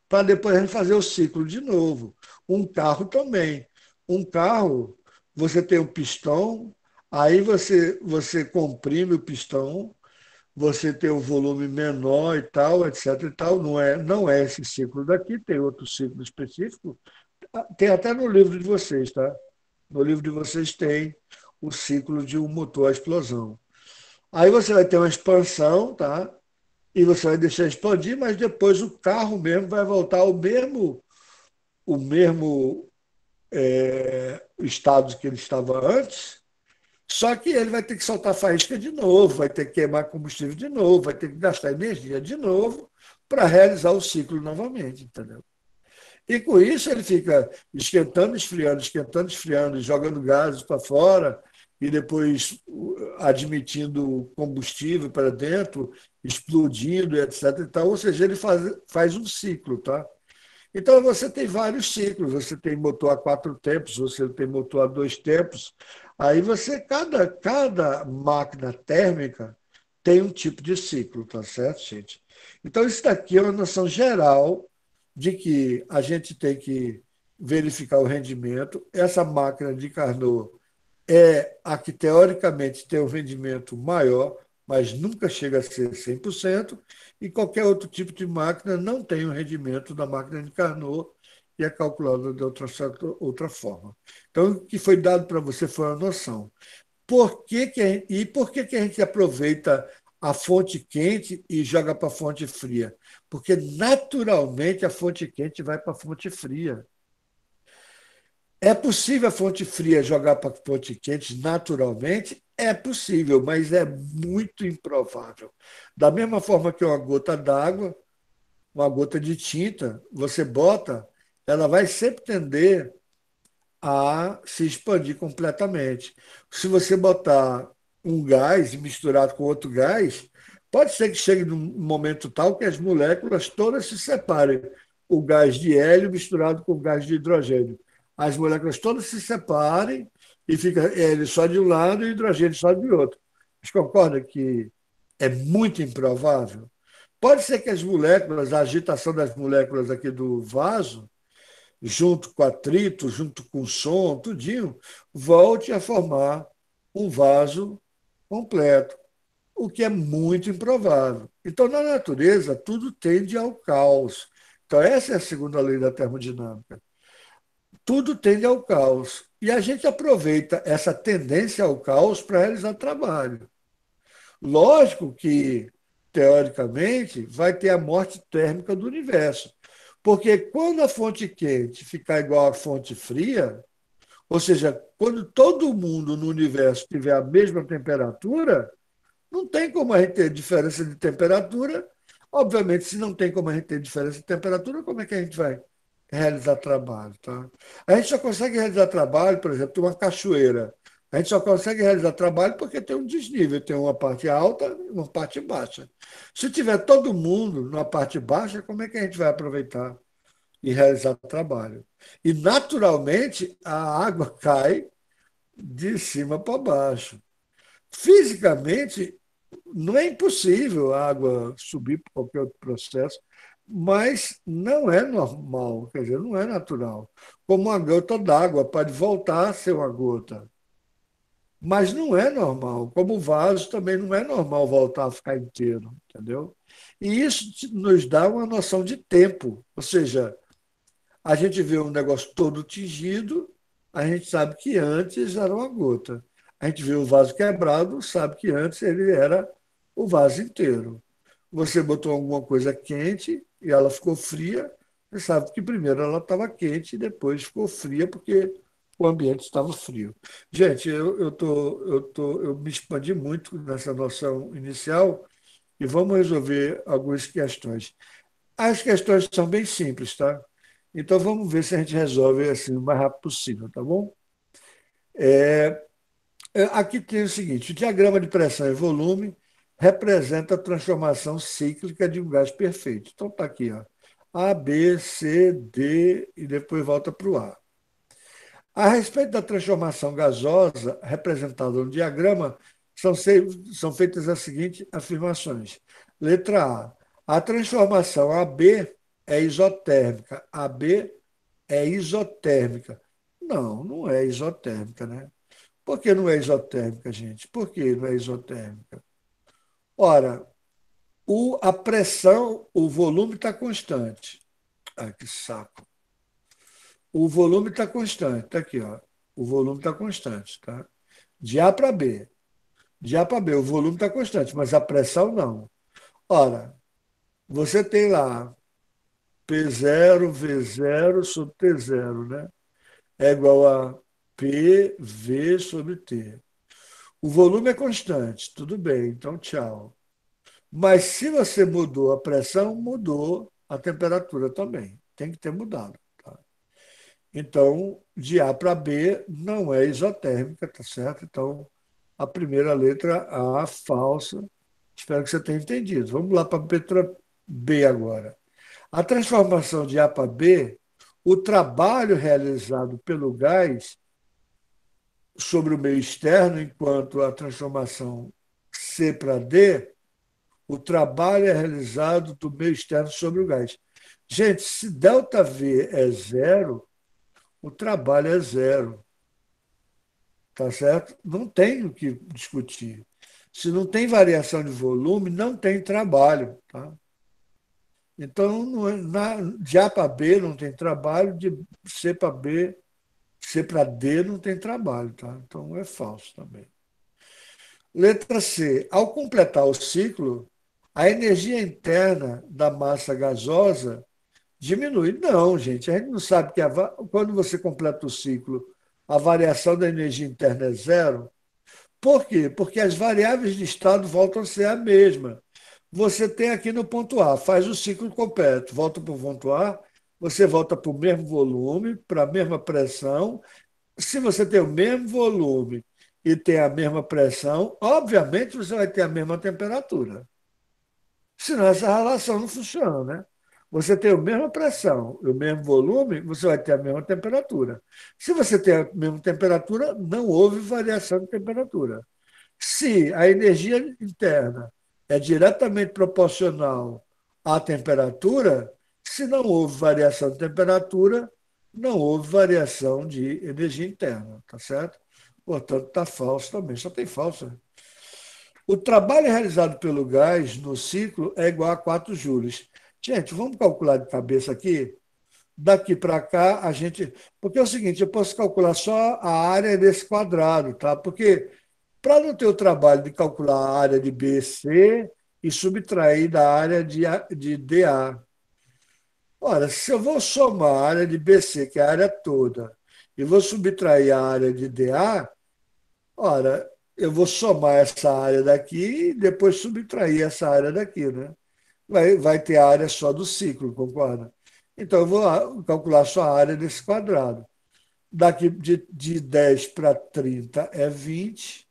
para depois a gente fazer o ciclo de novo. Um carro também. Um carro, você tem um pistão, aí você comprime o pistão, você tem um volume menor e tal, etc. E tal. Não é esse ciclo daqui, tem outro ciclo específico. Tem até no livro de vocês, tá? No livro de vocês tem o ciclo de um motor à explosão. Aí você vai ter uma expansão, tá? E você vai deixar expandir, mas depois o carro mesmo vai voltar o mesmo estado que ele estava antes, só que ele vai ter que soltar faísca de novo, vai ter que queimar combustível de novo, vai ter que gastar energia de novo para realizar o ciclo novamente, entendeu? E com isso ele fica esquentando, esfriando, jogando gases para fora e depois admitindo combustível para dentro explodindo, etc. Então, ou seja, ele faz um ciclo, tá? Então, você tem vários ciclos. Você tem motor a 4 tempos, você tem motor a 2 tempos. Aí cada máquina térmica tem um tipo de ciclo, tá certo, gente? Então, isso daqui é uma noção geral de que a gente tem que verificar o rendimento. Essa máquina de Carnot é a que, teoricamente, tem um rendimento maior, mas nunca chega a ser 100%, e qualquer outro tipo de máquina não tem o rendimento da máquina de Carnot, e é calculada de outra forma. Então, o que foi dado para você foi uma noção. Por que a gente aproveita a fonte quente e joga para a fonte fria? Porque, naturalmente, a fonte quente vai para a fonte fria. É possível a fonte fria jogar para a fonte quente naturalmente? É possível, mas é muito improvável. Da mesma forma que uma gota d'água, uma gota de tinta, você bota, ela vai sempre tender a se expandir completamente. Se você botar um gás misturado com outro gás, pode ser que chegue num momento tal que as moléculas todas se separem. O gás de hélio misturado com o gás de hidrogênio. As moléculas todas se separem e fica hélio só de um lado e hidrogênio só de outro. Mas concorda que é muito improvável? Pode ser que as moléculas, a agitação das moléculas aqui do vaso, junto com atrito, junto com som, tudinho, volte a formar um vaso completo, o que é muito improvável. Então, na natureza, tudo tende ao caos. Então, essa é a segunda lei da termodinâmica. Tudo tende ao caos. E a gente aproveita essa tendência ao caos para realizar trabalho. Lógico que, teoricamente, vai ter a morte térmica do universo. Porque quando a fonte quente ficar igual à fonte fria, ou seja, quando todo mundo no universo tiver a mesma temperatura, não tem como a gente ter diferença de temperatura. Obviamente, se não tem como a gente ter diferença de temperatura, como é que a gente vai realizar trabalho? Tá? A gente só consegue realizar trabalho, por exemplo, tem uma cachoeira. A gente só consegue realizar trabalho porque tem um desnível, tem uma parte alta e uma parte baixa. Se tiver todo mundo numa parte baixa, como é que a gente vai aproveitar e realizar trabalho? E, naturalmente, a água cai de cima para baixo. Fisicamente, não é impossível a água subir por qualquer outro processo, mas não é normal, quer dizer, não é natural. Como uma gota d'água pode voltar a ser uma gota, mas não é normal. Como o vaso também não é normal voltar a ficar inteiro, entendeu? E isso nos dá uma noção de tempo, ou seja, a gente vê um negócio todo tingido, a gente sabe que antes era uma gota. A gente vê o vaso quebrado, sabe que antes ele era o vaso inteiro. Você botou alguma coisa quente e ela ficou fria, você sabe que primeiro ela estava quente e depois ficou fria porque o ambiente estava frio. Gente, eu me expandi muito nessa noção inicial e vamos resolver algumas questões. As questões são bem simples, tá? Então vamos ver se a gente resolve assim o mais rápido possível, tá bom? Aqui tem o seguinte: o diagrama de pressão e volume representa a transformação cíclica de um gás perfeito. Então está aqui, ó, A, B, C, D e depois volta para o A. A respeito da transformação gasosa representada no diagrama, são feitas as seguintes afirmações. Letra A. A transformação AB é isotérmica. AB é isotérmica. Não, não é isotérmica, né? Por que não é isotérmica, gente? Por que não é isotérmica? Ora, a pressão, o volume está constante. Ai, que saco. O volume está constante. Está aqui, ó. O volume está constante, tá? De A para B. De A para B, o volume está constante, mas a pressão não. Ora, você tem lá P0, V0 sobre T0, né? É igual a PV sobre T. O volume é constante, tudo bem, então tchau. Mas se você mudou a pressão, mudou a temperatura também. Tem que ter mudado. Tá? Então, de A para B não é isotérmica, tá certo? Então, a primeira letra A falsa Espero que você tenha entendido. Vamos lá para a letra B agora. A transformação de A para B, o trabalho realizado pelo gás sobre o meio externo, enquanto a transformação C para D, o trabalho é realizado do meio externo sobre o gás. Gente, se ΔV é zero, o trabalho é zero. Tá certo? Não tem o que discutir. Se não tem variação de volume, não tem trabalho. Tá? Então, de A para B não tem trabalho, de C para B, C para D não tem trabalho. Tá? Então, é falso também. Letra C. Ao completar o ciclo, a energia interna da massa gasosa diminui. Não, gente, a gente não sabe que quando você completa o ciclo, a variação da energia interna é zero. Por quê? Porque as variáveis de estado voltam a ser a mesma. Você tem aqui no ponto A, faz o ciclo completo, volta para o ponto A, você volta para o mesmo volume, para a mesma pressão. Se você tem o mesmo volume e tem a mesma pressão, obviamente você vai ter a mesma temperatura. Senão essa relação não funciona, né? Você tem a mesma pressão e o mesmo volume, você vai ter a mesma temperatura. Se você tem a mesma temperatura, não houve variação de temperatura. Se a energia interna é diretamente proporcional à temperatura, se não houve variação de temperatura, não houve variação de energia interna, tá certo? Portanto, está falso também, só tem falso. Né? O trabalho realizado pelo gás no ciclo é igual a 4 joules. Gente, vamos calcular de cabeça aqui? Daqui para cá, a gente. Porque é o seguinte, eu posso calcular só a área desse quadrado, tá? Porque para não ter o trabalho de calcular a área de BC e subtrair da área de DA. Ora, se eu vou somar a área de BC, que é a área toda, e vou subtrair a área de DA, ora, eu vou somar essa área daqui e depois subtrair essa área daqui, né? Vai ter a área só do ciclo, concorda? Então, eu vou calcular só a área desse quadrado. Daqui de 10 para 30 é 20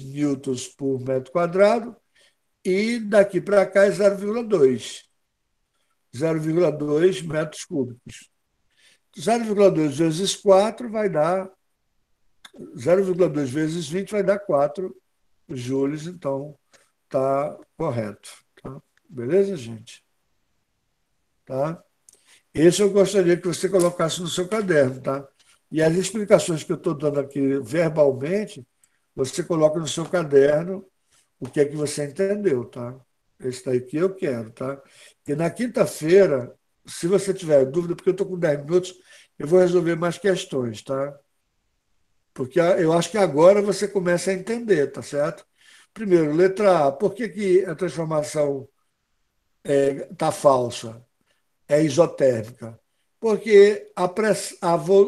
newtons por metro quadrado, e daqui para cá é 0,2 metros cúbicos. 0,2 vezes 4 vai dar 0,2 vezes 20 vai dar 4 joules, então está correto. Tá? Beleza, gente? Tá? Esse eu gostaria que você colocasse no seu caderno, tá? E as explicações que eu estou dando aqui verbalmente, você coloca no seu caderno o que é que você entendeu, tá? Esse daí que eu quero, tá? E na quinta-feira, se você tiver dúvida, porque eu estou com 10 minutos, eu vou resolver mais questões, tá? Porque eu acho que agora você começa a entender, tá certo? Primeiro, letra A, por que, que a transformação está falsa? É isotérmica. Porque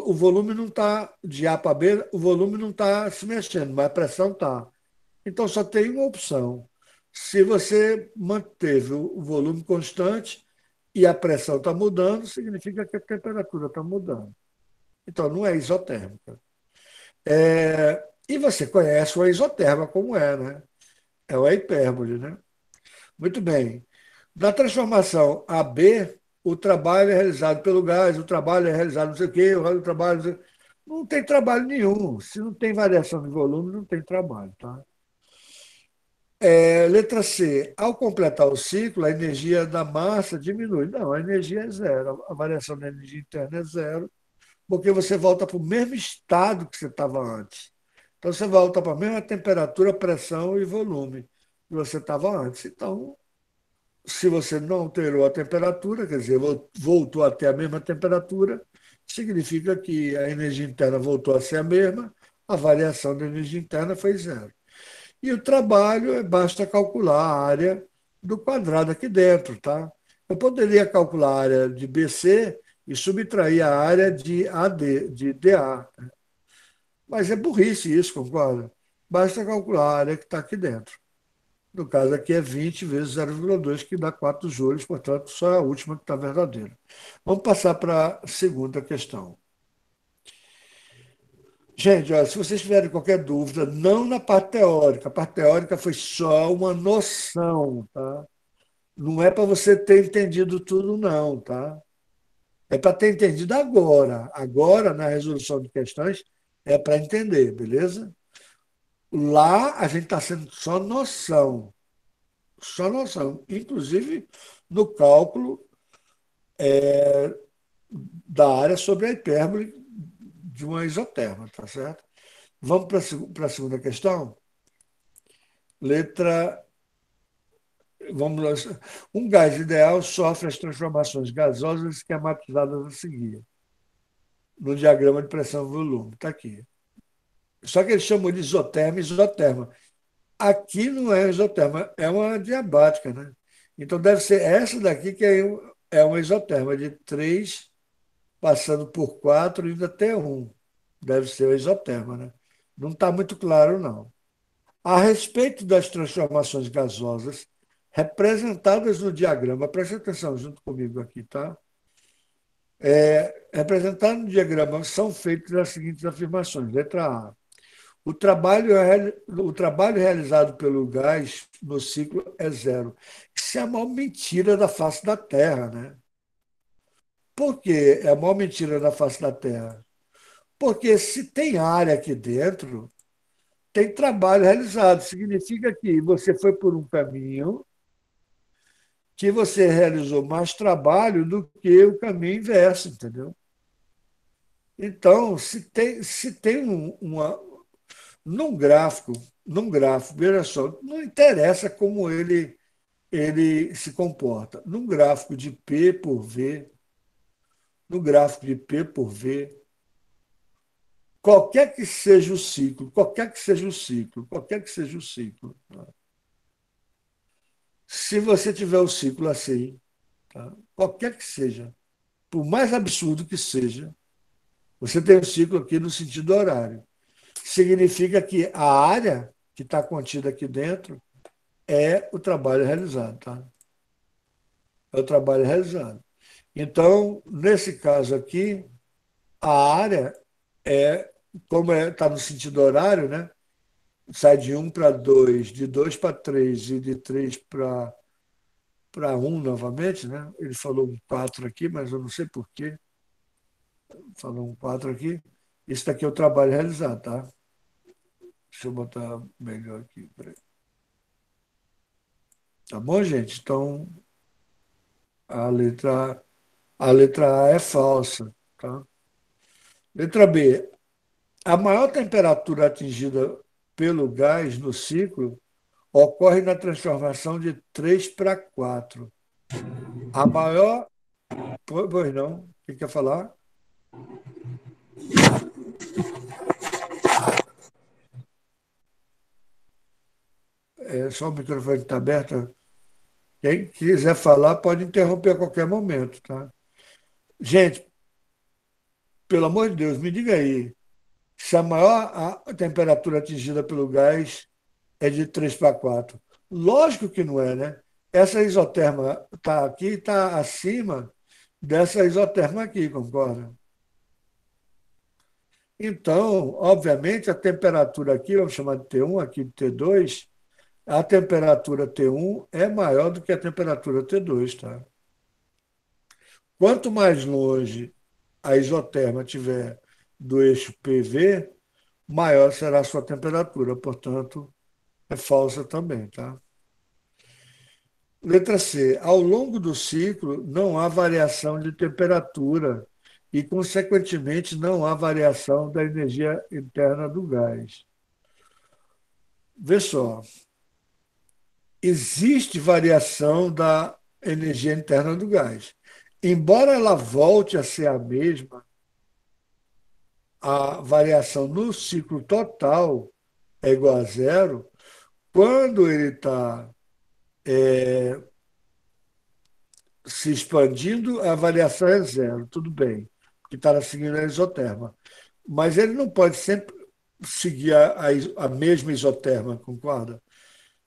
o volume não está, de A para B, o volume não está se mexendo, mas a pressão está. Então, só tem uma opção. Se você manteve o volume constante e a pressão está mudando, significa que a temperatura está mudando. Então, não é isotérmica. E você conhece o isoterma como é, né? É uma hipérbole, né? Muito bem. Na transformação AB, o trabalho é realizado pelo gás, o trabalho é realizado não sei o quê, o trabalho. Não tem trabalho nenhum. Se não tem variação de volume, não tem trabalho, tá? Letra C. Ao completar o ciclo, a energia da massa diminui. Não, a energia é zero. A variação da energia interna é zero, porque você volta para o mesmo estado que você estava antes. Então, você volta para a mesma temperatura, pressão e volume que você estava antes. Então, se você não alterou a temperatura, quer dizer, voltou a ter a mesma temperatura, significa que a energia interna voltou a ser a mesma, a variação da energia interna foi zero. E o trabalho, basta calcular a área do quadrado aqui dentro, tá? Eu poderia calcular a área de BC e subtrair a área de AD, de DA. Mas é burrice isso, concorda? Basta calcular a área que está aqui dentro. No caso aqui é 20 vezes 0,2, que dá 4 joules, portanto, só é a última que está verdadeira. Vamos passar para a segunda questão. Gente, olha, se vocês tiverem qualquer dúvida, não na parte teórica. A parte teórica foi só uma noção, tá? Não é para você ter entendido tudo, não, tá? É para ter entendido agora. Agora, na resolução de questões, é para entender, beleza? Lá, a gente está sendo só noção. Só noção. Inclusive, no cálculo da área sobre a hipérbole de uma isoterma, tá certo? Vamos para a segunda questão? Letra. Vamos lá. Um gás ideal sofre as transformações gasosas esquematizadas a seguir, no diagrama de pressão e volume. Está aqui. Só que eles chamam de isoterma e isoterma. Aqui não é isoterma, é uma diabática, né? Então deve ser essa daqui que é uma isoterma, de 3 passando por 4 indo até 1. Deve ser a isoterma, né? Não está muito claro, não. A respeito das transformações gasosas representadas no diagrama, preste atenção junto comigo aqui, tá? Representadas no diagrama são feitas as seguintes afirmações. Letra A. O trabalho realizado pelo gás no ciclo é zero. Isso é a maior mentira da face da Terra, né? Por que é a maior mentira da face da Terra? Porque se tem área aqui dentro, tem trabalho realizado. Significa que você foi por um caminho que você realizou mais trabalho do que o caminho inverso, entendeu? Então, se tem num gráfico, veja só, não interessa como ele se comporta. Num gráfico de P por V, no gráfico de P por V, qualquer que seja o ciclo, qualquer que seja o ciclo, qualquer que seja o ciclo, tá? Se você tiver o ciclo assim, tá? Qualquer que seja, por mais absurdo que seja, você tem o ciclo aqui no sentido horário. Significa que a área que está contida aqui dentro é o trabalho realizado, tá? É o trabalho realizado. Então, nesse caso aqui, a área é, como está no sentido horário, né? Sai de 1 para 2, de 2 para 3 e de 3 para 1 novamente, né? Ele falou um 4 aqui, mas eu não sei por quê. Falou um 4 aqui. Isso daqui é o trabalho realizado, tá? Deixa eu botar melhor aqui. Peraí. Tá bom, gente? Então, a letra, a letra A é falsa, tá? Letra B. A maior temperatura atingida pelo gás no ciclo ocorre na transformação de 3 para 4. A maior. Pois não, o que quer falar? É só o microfone está aberto. Quem quiser falar pode interromper a qualquer momento, tá? Gente, pelo amor de Deus, me diga aí, se a maior a temperatura atingida pelo gás é de 3 para 4. Lógico que não é, né? Essa isoterma está aqui, está acima dessa isoterma aqui, concorda? Então, obviamente, a temperatura aqui, vamos chamar de T1, aqui de T2, a temperatura T1 é maior do que a temperatura T2, tá? Quanto mais longe a isoterma tiver do eixo PV, maior será a sua temperatura, portanto, é falsa também, tá? Letra C. Ao longo do ciclo, não há variação de temperatura e, consequentemente, não há variação da energia interna do gás. Vê só, existe variação da energia interna do gás. Embora ela volte a ser a mesma, a variação no ciclo total é igual a zero. Quando ele está se expandindo, a variação é zero, tudo bem, porque está seguindo a isoterma. Mas ele não pode sempre seguir a mesma isoterma, concorda?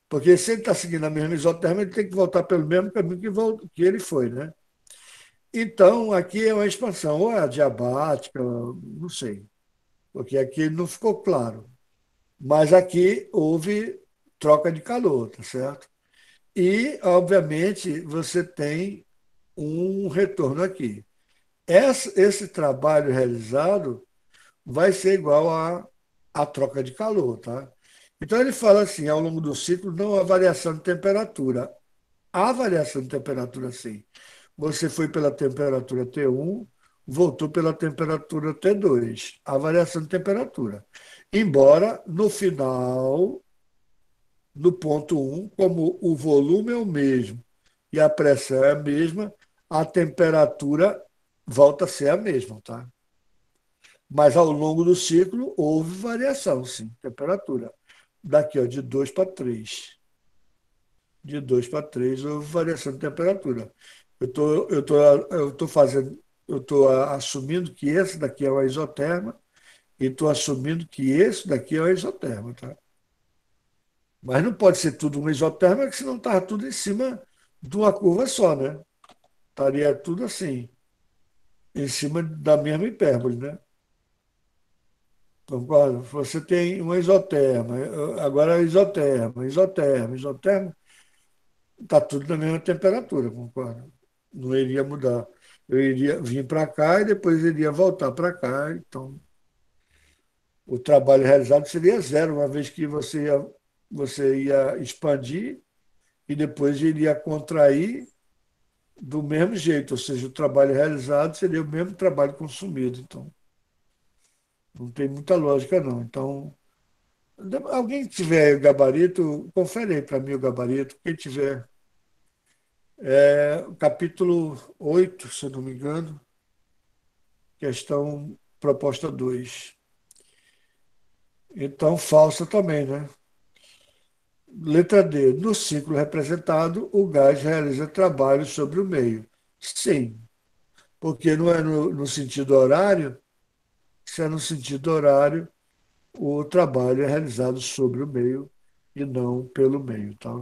Porque se ele está seguindo a mesma isoterma, ele tem que voltar pelo mesmo caminho que ele foi, né? Então, aqui é uma expansão, ou é adiabática, não sei. porque aqui não ficou claro. Mas aqui houve troca de calor, tá certo? E, obviamente, você tem um retorno aqui. Esse trabalho realizado vai ser igual à troca de calor, tá? Então ele fala assim, ao longo do ciclo não há variação de temperatura. Há variação de temperatura sim. Você foi pela temperatura T1, voltou pela temperatura T2. Há variação de temperatura. Embora no final, no ponto 1, como o volume é o mesmo e a pressão é a mesma, a temperatura volta a ser a mesma, tá? Mas ao longo do ciclo houve variação, sim, temperatura. Daqui, ó, de 2 para 3. De 2 para 3 houve variação de temperatura. Eu tô fazendo, eu estou assumindo que esse daqui é o isoterma e estou assumindo que esse daqui é o isoterma, tá? Mas não pode ser tudo um isoterma, porque senão estava tudo em cima de uma curva só, né? Estaria tudo assim, em cima da mesma hipérbole, né? Concordo? Você tem uma isoterma, agora isoterma, isoterma, isoterma, está tudo na mesma temperatura, concordo? Não iria mudar. Eu iria vir para cá e depois iria voltar para cá. Então, o trabalho realizado seria zero, uma vez que você ia expandir e depois iria contrair do mesmo jeito, ou seja, o trabalho realizado seria o mesmo trabalho consumido. Então, não tem muita lógica, não. Então, alguém que tiver gabarito, confere aí para mim o gabarito. Quem tiver. É o capítulo 8, se eu não me engano, questão proposta 2. Então, falsa também, né? Letra D. No ciclo representado, o gás realiza trabalho sobre o meio. Sim, porque não é no sentido horário. Se é no sentido horário, o trabalho é realizado sobre o meio e não pelo meio, tá?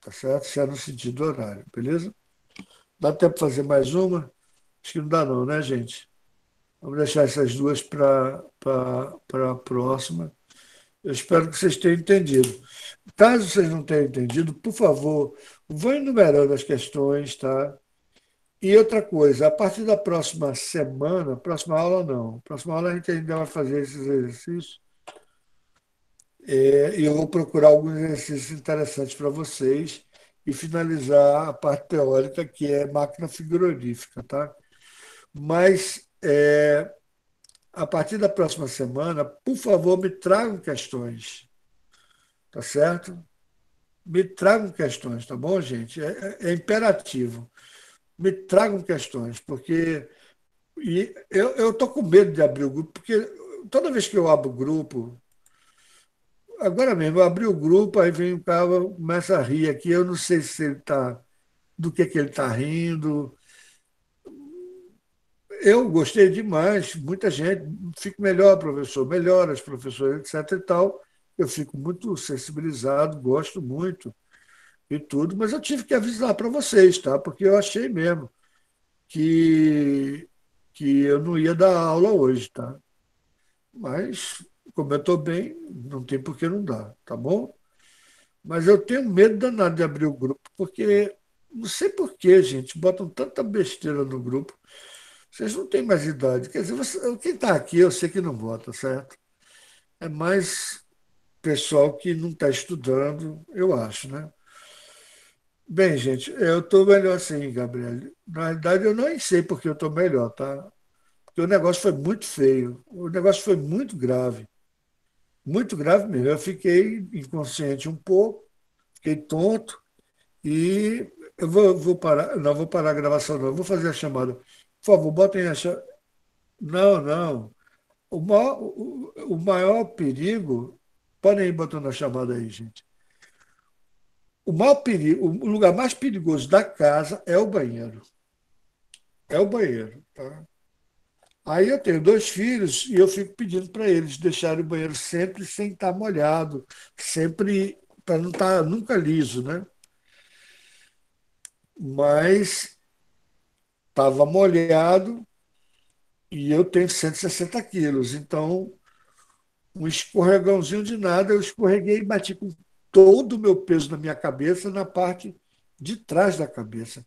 Tá certo? Se é no sentido horário, beleza? Dá tempo de fazer mais uma? Acho que não dá não, né, gente? Vamos deixar essas duas para a próxima. Eu espero que vocês tenham entendido. Caso vocês não tenham entendido, por favor, vão enumerando as questões, tá? E outra coisa, a partir da próxima semana, próxima aula não, próxima aula a gente ainda vai fazer esses exercícios, e eu vou procurar alguns exercícios interessantes para vocês e finalizar a parte teórica, que é máquina frigorífica, tá? Mas a partir da próxima semana, por favor, me tragam questões, tá certo? Me tragam questões, tá bom, gente? É imperativo. Me tragam questões, porque eu tô com medo de abrir o grupo, porque toda vez que eu abro o grupo, agora mesmo, eu abri o grupo, aí vem o cara, começa a rir aqui, eu não sei se ele está, do que ele está rindo. Eu gostei demais, muita gente, fico melhor, professor, melhoras, professor, etc e tal. Eu fico muito sensibilizado, gosto muito e tudo, mas eu tive que avisar para vocês, tá? Porque eu achei mesmo que, que eu não ia dar aula hoje, tá? Mas, como eu estou bem, não tem por que não dar, tá bom? Mas eu tenho medo danado de abrir o grupo, porque não sei por que, gente, botam tanta besteira no grupo. Vocês não têm mais idade. Quer dizer, quem está aqui, eu sei que não vota, certo? É mais pessoal que não está estudando, eu acho, né? Bem, gente, eu estou melhor assim, Gabriel. Na realidade, eu nem sei porque eu estou melhor, tá? Porque o negócio foi muito feio. O negócio foi muito grave. Muito grave mesmo. Eu fiquei inconsciente um pouco, fiquei tonto e eu vou parar. Não, vou parar a gravação, não. Eu vou fazer a chamada. Por favor, botem a chamada. Não, não. O maior perigo. Podem ir botando a chamada aí, gente. O maior perigo, o lugar mais perigoso da casa é o banheiro. É o banheiro, tá? Aí eu tenho dois filhos e eu fico pedindo para eles deixarem o banheiro sempre sem estar molhado, sempre para não estar nunca liso, né? Mas estava molhado e eu tenho 160 quilos, então um escorregãozinho de nada, eu escorreguei e bati com todo o meu peso na minha cabeça, na parte de trás da cabeça.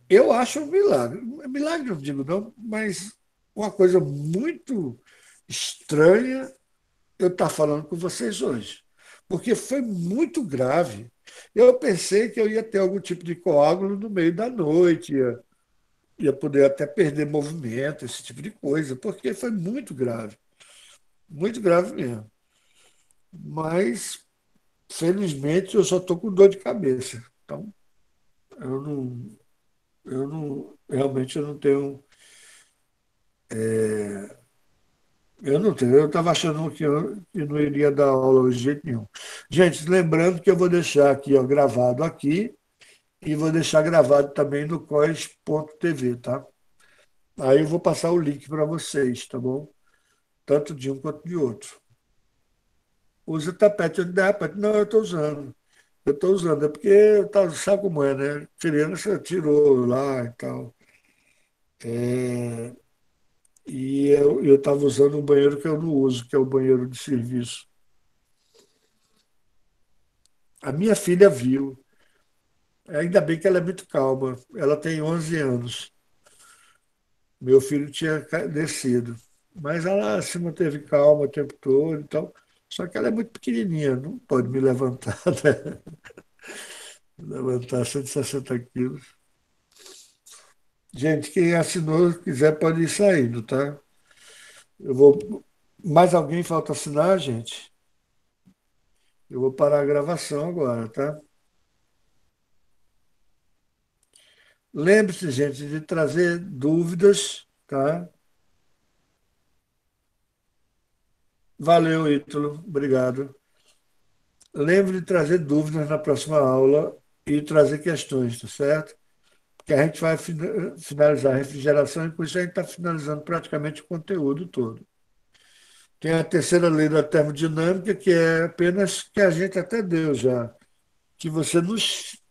Eu acho um milagre. Milagre não digo não, mas uma coisa muito estranha eu estar falando com vocês hoje. Porque foi muito grave. Eu pensei que eu ia ter algum tipo de coágulo no meio da noite, ia poder até perder movimento, esse tipo de coisa, porque foi muito grave mesmo. Mas, felizmente, eu só estou com dor de cabeça. Então, eu não, realmente eu não tenho. Eu não tenho. Eu estava achando que não iria dar aula hoje de jeito nenhum. Gente, lembrando que eu vou deixar aqui, ó, gravado aqui e vou deixar gravado também no COIS.tv, tá? Aí eu vou passar o link para vocês, tá bom? Tanto de um quanto de outro. Usa tapete, tapete. Não, eu estou usando. Eu estou usando, é porque tá, sabe como é, né? Criança tirou lá e tal. É, e eu estava usando um banheiro que eu não uso, que é o banheiro de serviço. A minha filha viu. Ainda bem que ela é muito calma. Ela tem 11 anos. Meu filho tinha descido. Mas ela se manteve calma o tempo todo e tal. Só que ela é muito pequenininha, não pode me levantar, né? Levantar 160 quilos. Gente, quem assinou, quiser, pode ir saindo, tá? Eu vou. Mais alguém falta assinar, gente? Eu vou parar a gravação agora, tá? Lembre-se, gente, de trazer dúvidas, tá? Valeu, Ítalo. Obrigado. Lembre de trazer dúvidas na próxima aula e trazer questões, tá certo? Porque a gente vai finalizar a refrigeração e com isso a gente está finalizando praticamente o conteúdo todo. Tem a terceira lei da termodinâmica, que é apenas que a gente até deu já, que você nos,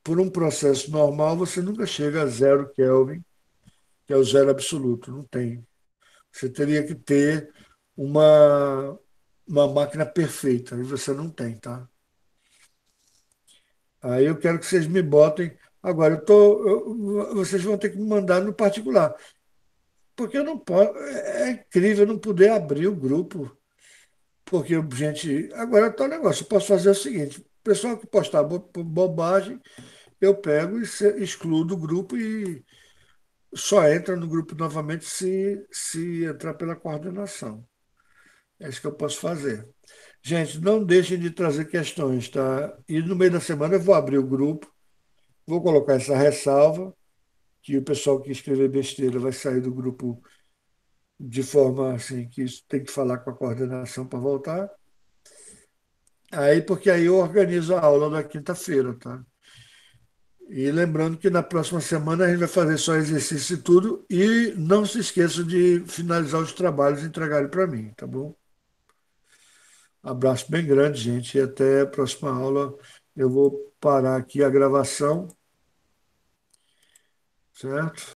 por um processo normal, você nunca chega a zero Kelvin, que é o zero absoluto, não tem. Você teria que ter uma, uma máquina perfeita, e você não tem, tá? Aí eu quero que vocês me botem. Agora, vocês vão ter que me mandar no particular, porque eu não posso. É incrível não poder abrir o grupo, porque, gente, agora está o negócio. Eu posso fazer o seguinte: o pessoal que postar bobagem, eu pego e excluo do grupo e só entra no grupo novamente se entrar pela coordenação. É isso que eu posso fazer. Gente, não deixem de trazer questões, tá? E no meio da semana eu vou abrir o grupo, vou colocar essa ressalva, que o pessoal que escrever besteira vai sair do grupo de forma assim que isso tem que falar com a coordenação para voltar. Aí, porque aí eu organizo a aula da quinta-feira, tá? E lembrando que na próxima semana a gente vai fazer só exercício e tudo. E não se esqueça de finalizar os trabalhos e entregarem para mim, tá bom? Abraço bem grande, gente. E até a próxima aula. Eu vou parar aqui a gravação, certo?